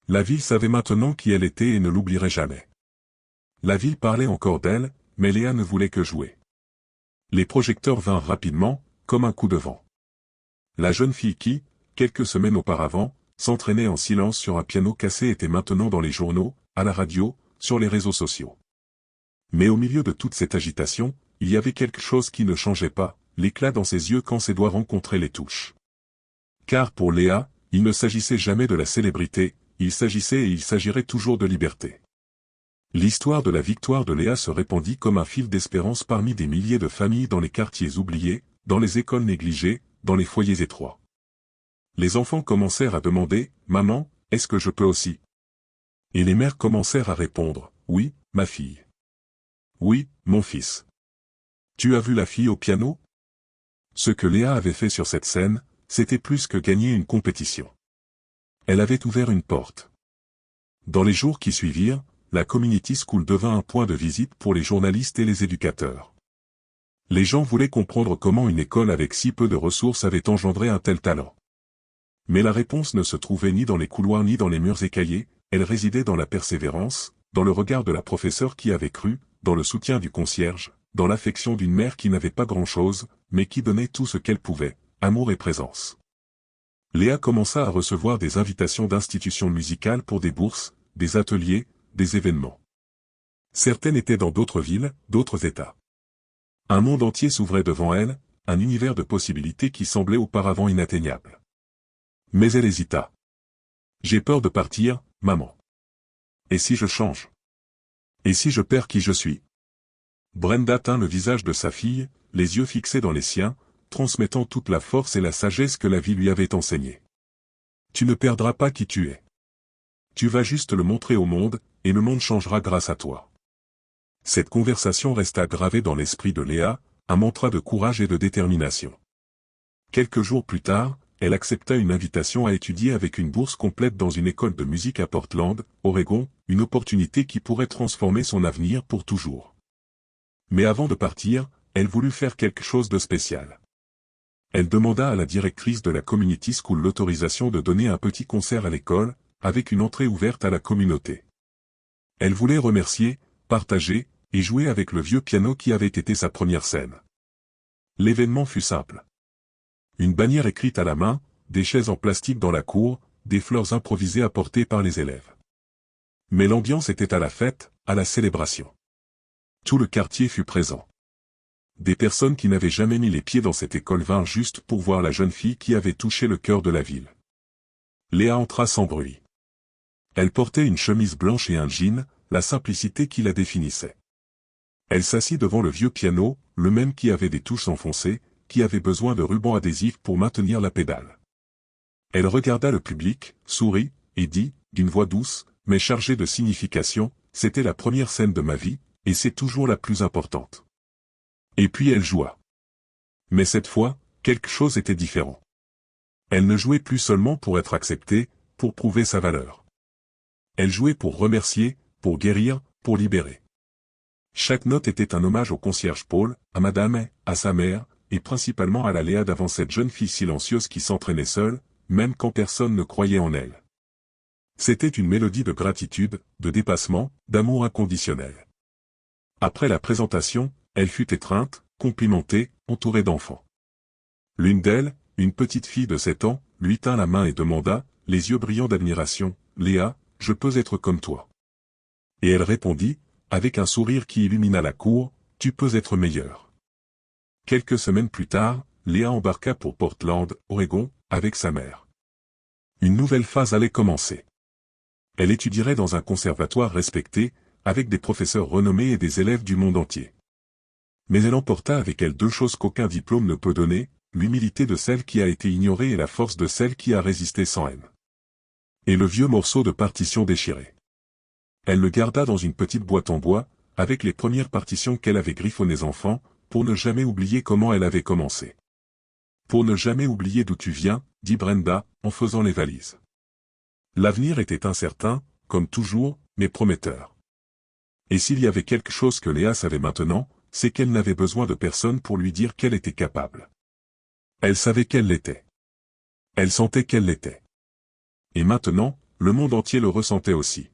La ville savait maintenant qui elle était et ne l'oublierait jamais. La ville parlait encore d'elle, mais Léa ne voulait que jouer. Les projecteurs vinrent rapidement, comme un coup de vent. La jeune fille qui, quelques semaines auparavant, s'entraînait en silence sur un piano cassé était maintenant dans les journaux, à la radio, sur les réseaux sociaux. Mais au milieu de toute cette agitation, il y avait quelque chose qui ne changeait pas, l'éclat dans ses yeux quand ses doigts rencontraient les touches. Car pour Léa, il ne s'agissait jamais de la célébrité, il s'agissait et il s'agirait toujours de liberté. L'histoire de la victoire de Léa se répandit comme un fil d'espérance parmi des milliers de familles dans les quartiers oubliés, dans les écoles négligées, dans les foyers étroits. Les enfants commencèrent à demander « Maman, est-ce que je peux aussi ?» Et les mères commencèrent à répondre « Oui, ma fille. Oui, mon fils. Tu as vu la fille au piano ?» Ce que Léa avait fait sur cette scène, c'était plus que gagner une compétition. Elle avait ouvert une porte. Dans les jours qui suivirent, la Community School devint un point de visite pour les journalistes et les éducateurs. Les gens voulaient comprendre comment une école avec si peu de ressources avait engendré un tel talent. Mais la réponse ne se trouvait ni dans les couloirs ni dans les murs écaillés, elle résidait dans la persévérance, dans le regard de la professeure qui avait cru, dans le soutien du concierge, dans l'affection d'une mère qui n'avait pas grand-chose, mais qui donnait tout ce qu'elle pouvait, amour et présence. Léa commença à recevoir des invitations d'institutions musicales pour des bourses, des ateliers, des événements. Certaines étaient dans d'autres villes, d'autres États. Un monde entier s'ouvrait devant elle, un univers de possibilités qui semblait auparavant inatteignable. Mais elle hésita. « J'ai peur de partir, maman. Et si je change? Et si je perds qui je suis ?» Brenda tint le visage de sa fille, les yeux fixés dans les siens, transmettant toute la force et la sagesse que la vie lui avait enseignée. « Tu ne perdras pas qui tu es. Tu vas juste le montrer au monde, et le monde changera grâce à toi. » Cette conversation resta gravée dans l'esprit de Léa, un mantra de courage et de détermination. Quelques jours plus tard, elle accepta une invitation à étudier avec une bourse complète dans une école de musique à Portland, Oregon, une opportunité qui pourrait transformer son avenir pour toujours. Mais avant de partir, elle voulut faire quelque chose de spécial. Elle demanda à la directrice de la Community School l'autorisation de donner un petit concert à l'école, avec une entrée ouverte à la communauté. Elle voulait remercier, partager, et jouer avec le vieux piano qui avait été sa première scène. L'événement fut simple. Une bannière écrite à la main, des chaises en plastique dans la cour, des fleurs improvisées apportées par les élèves. Mais l'ambiance était à la fête, à la célébration. Tout le quartier fut présent. Des personnes qui n'avaient jamais mis les pieds dans cette école vinrent juste pour voir la jeune fille qui avait touché le cœur de la ville. Léa entra sans bruit. Elle portait une chemise blanche et un jean, la simplicité qui la définissait. Elle s'assit devant le vieux piano, le même qui avait des touches enfoncées, qui avait besoin de rubans adhésifs pour maintenir la pédale. Elle regarda le public, sourit, et dit, d'une voix douce, mais chargée de signification, « C'était la première scène de ma vie, et c'est toujours la plus importante. » Et puis elle joua. Mais cette fois, quelque chose était différent. Elle ne jouait plus seulement pour être acceptée, pour prouver sa valeur. Elle jouait pour remercier, pour guérir, pour libérer. Chaque note était un hommage au concierge Paul, à Madame, à sa mère, et principalement à la Léa d'avant, cette jeune fille silencieuse qui s'entraînait seule, même quand personne ne croyait en elle. C'était une mélodie de gratitude, de dépassement, d'amour inconditionnel. Après la présentation, elle fut étreinte, complimentée, entourée d'enfants. L'une d'elles, une petite fille de 7 ans, lui tint la main et demanda, les yeux brillants d'admiration, « Léa, je peux être comme toi. » Et elle répondit, avec un sourire qui illumina la cour, « Tu peux être meilleure. » Quelques semaines plus tard, Léa embarqua pour Portland, Oregon, avec sa mère. Une nouvelle phase allait commencer. Elle étudierait dans un conservatoire respecté, avec des professeurs renommés et des élèves du monde entier. Mais elle emporta avec elle deux choses qu'aucun diplôme ne peut donner, l'humilité de celle qui a été ignorée et la force de celle qui a résisté sans haine. Et le vieux morceau de partition déchiré. Elle le garda dans une petite boîte en bois, avec les premières partitions qu'elle avait griffonnées enfant, pour ne jamais oublier comment elle avait commencé. Pour ne jamais oublier d'où tu viens, dit Brenda, en faisant les valises. L'avenir était incertain, comme toujours, mais prometteur. Et s'il y avait quelque chose que Léa savait maintenant, c'est qu'elle n'avait besoin de personne pour lui dire qu'elle était capable. Elle savait qu'elle l'était. Elle sentait qu'elle l'était. Et maintenant, le monde entier le ressentait aussi.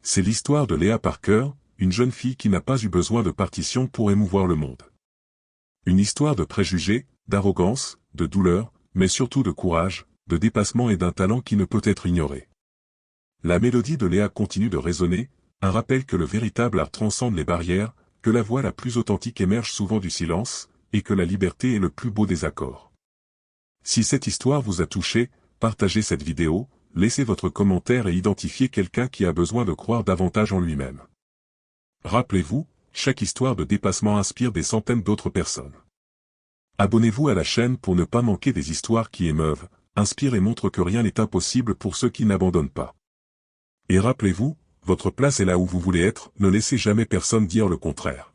C'est l'histoire de Léa Parker, une jeune fille qui n'a pas eu besoin de partition pour émouvoir le monde. Une histoire de préjugés, d'arrogance, de douleur, mais surtout de courage, de dépassement et d'un talent qui ne peut être ignoré. La mélodie de Léa continue de résonner, un rappel que le véritable art transcende les barrières, que la voix la plus authentique émerge souvent du silence, et que la liberté est le plus beau des accords. Si cette histoire vous a touché, partagez cette vidéo, laissez votre commentaire et identifiez quelqu'un qui a besoin de croire davantage en lui-même. Rappelez-vous, chaque histoire de dépassement inspire des centaines d'autres personnes. Abonnez-vous à la chaîne pour ne pas manquer des histoires qui émeuvent, inspirent et montrent que rien n'est impossible pour ceux qui n'abandonnent pas. Et rappelez-vous, votre place est là où vous voulez être, ne laissez jamais personne dire le contraire.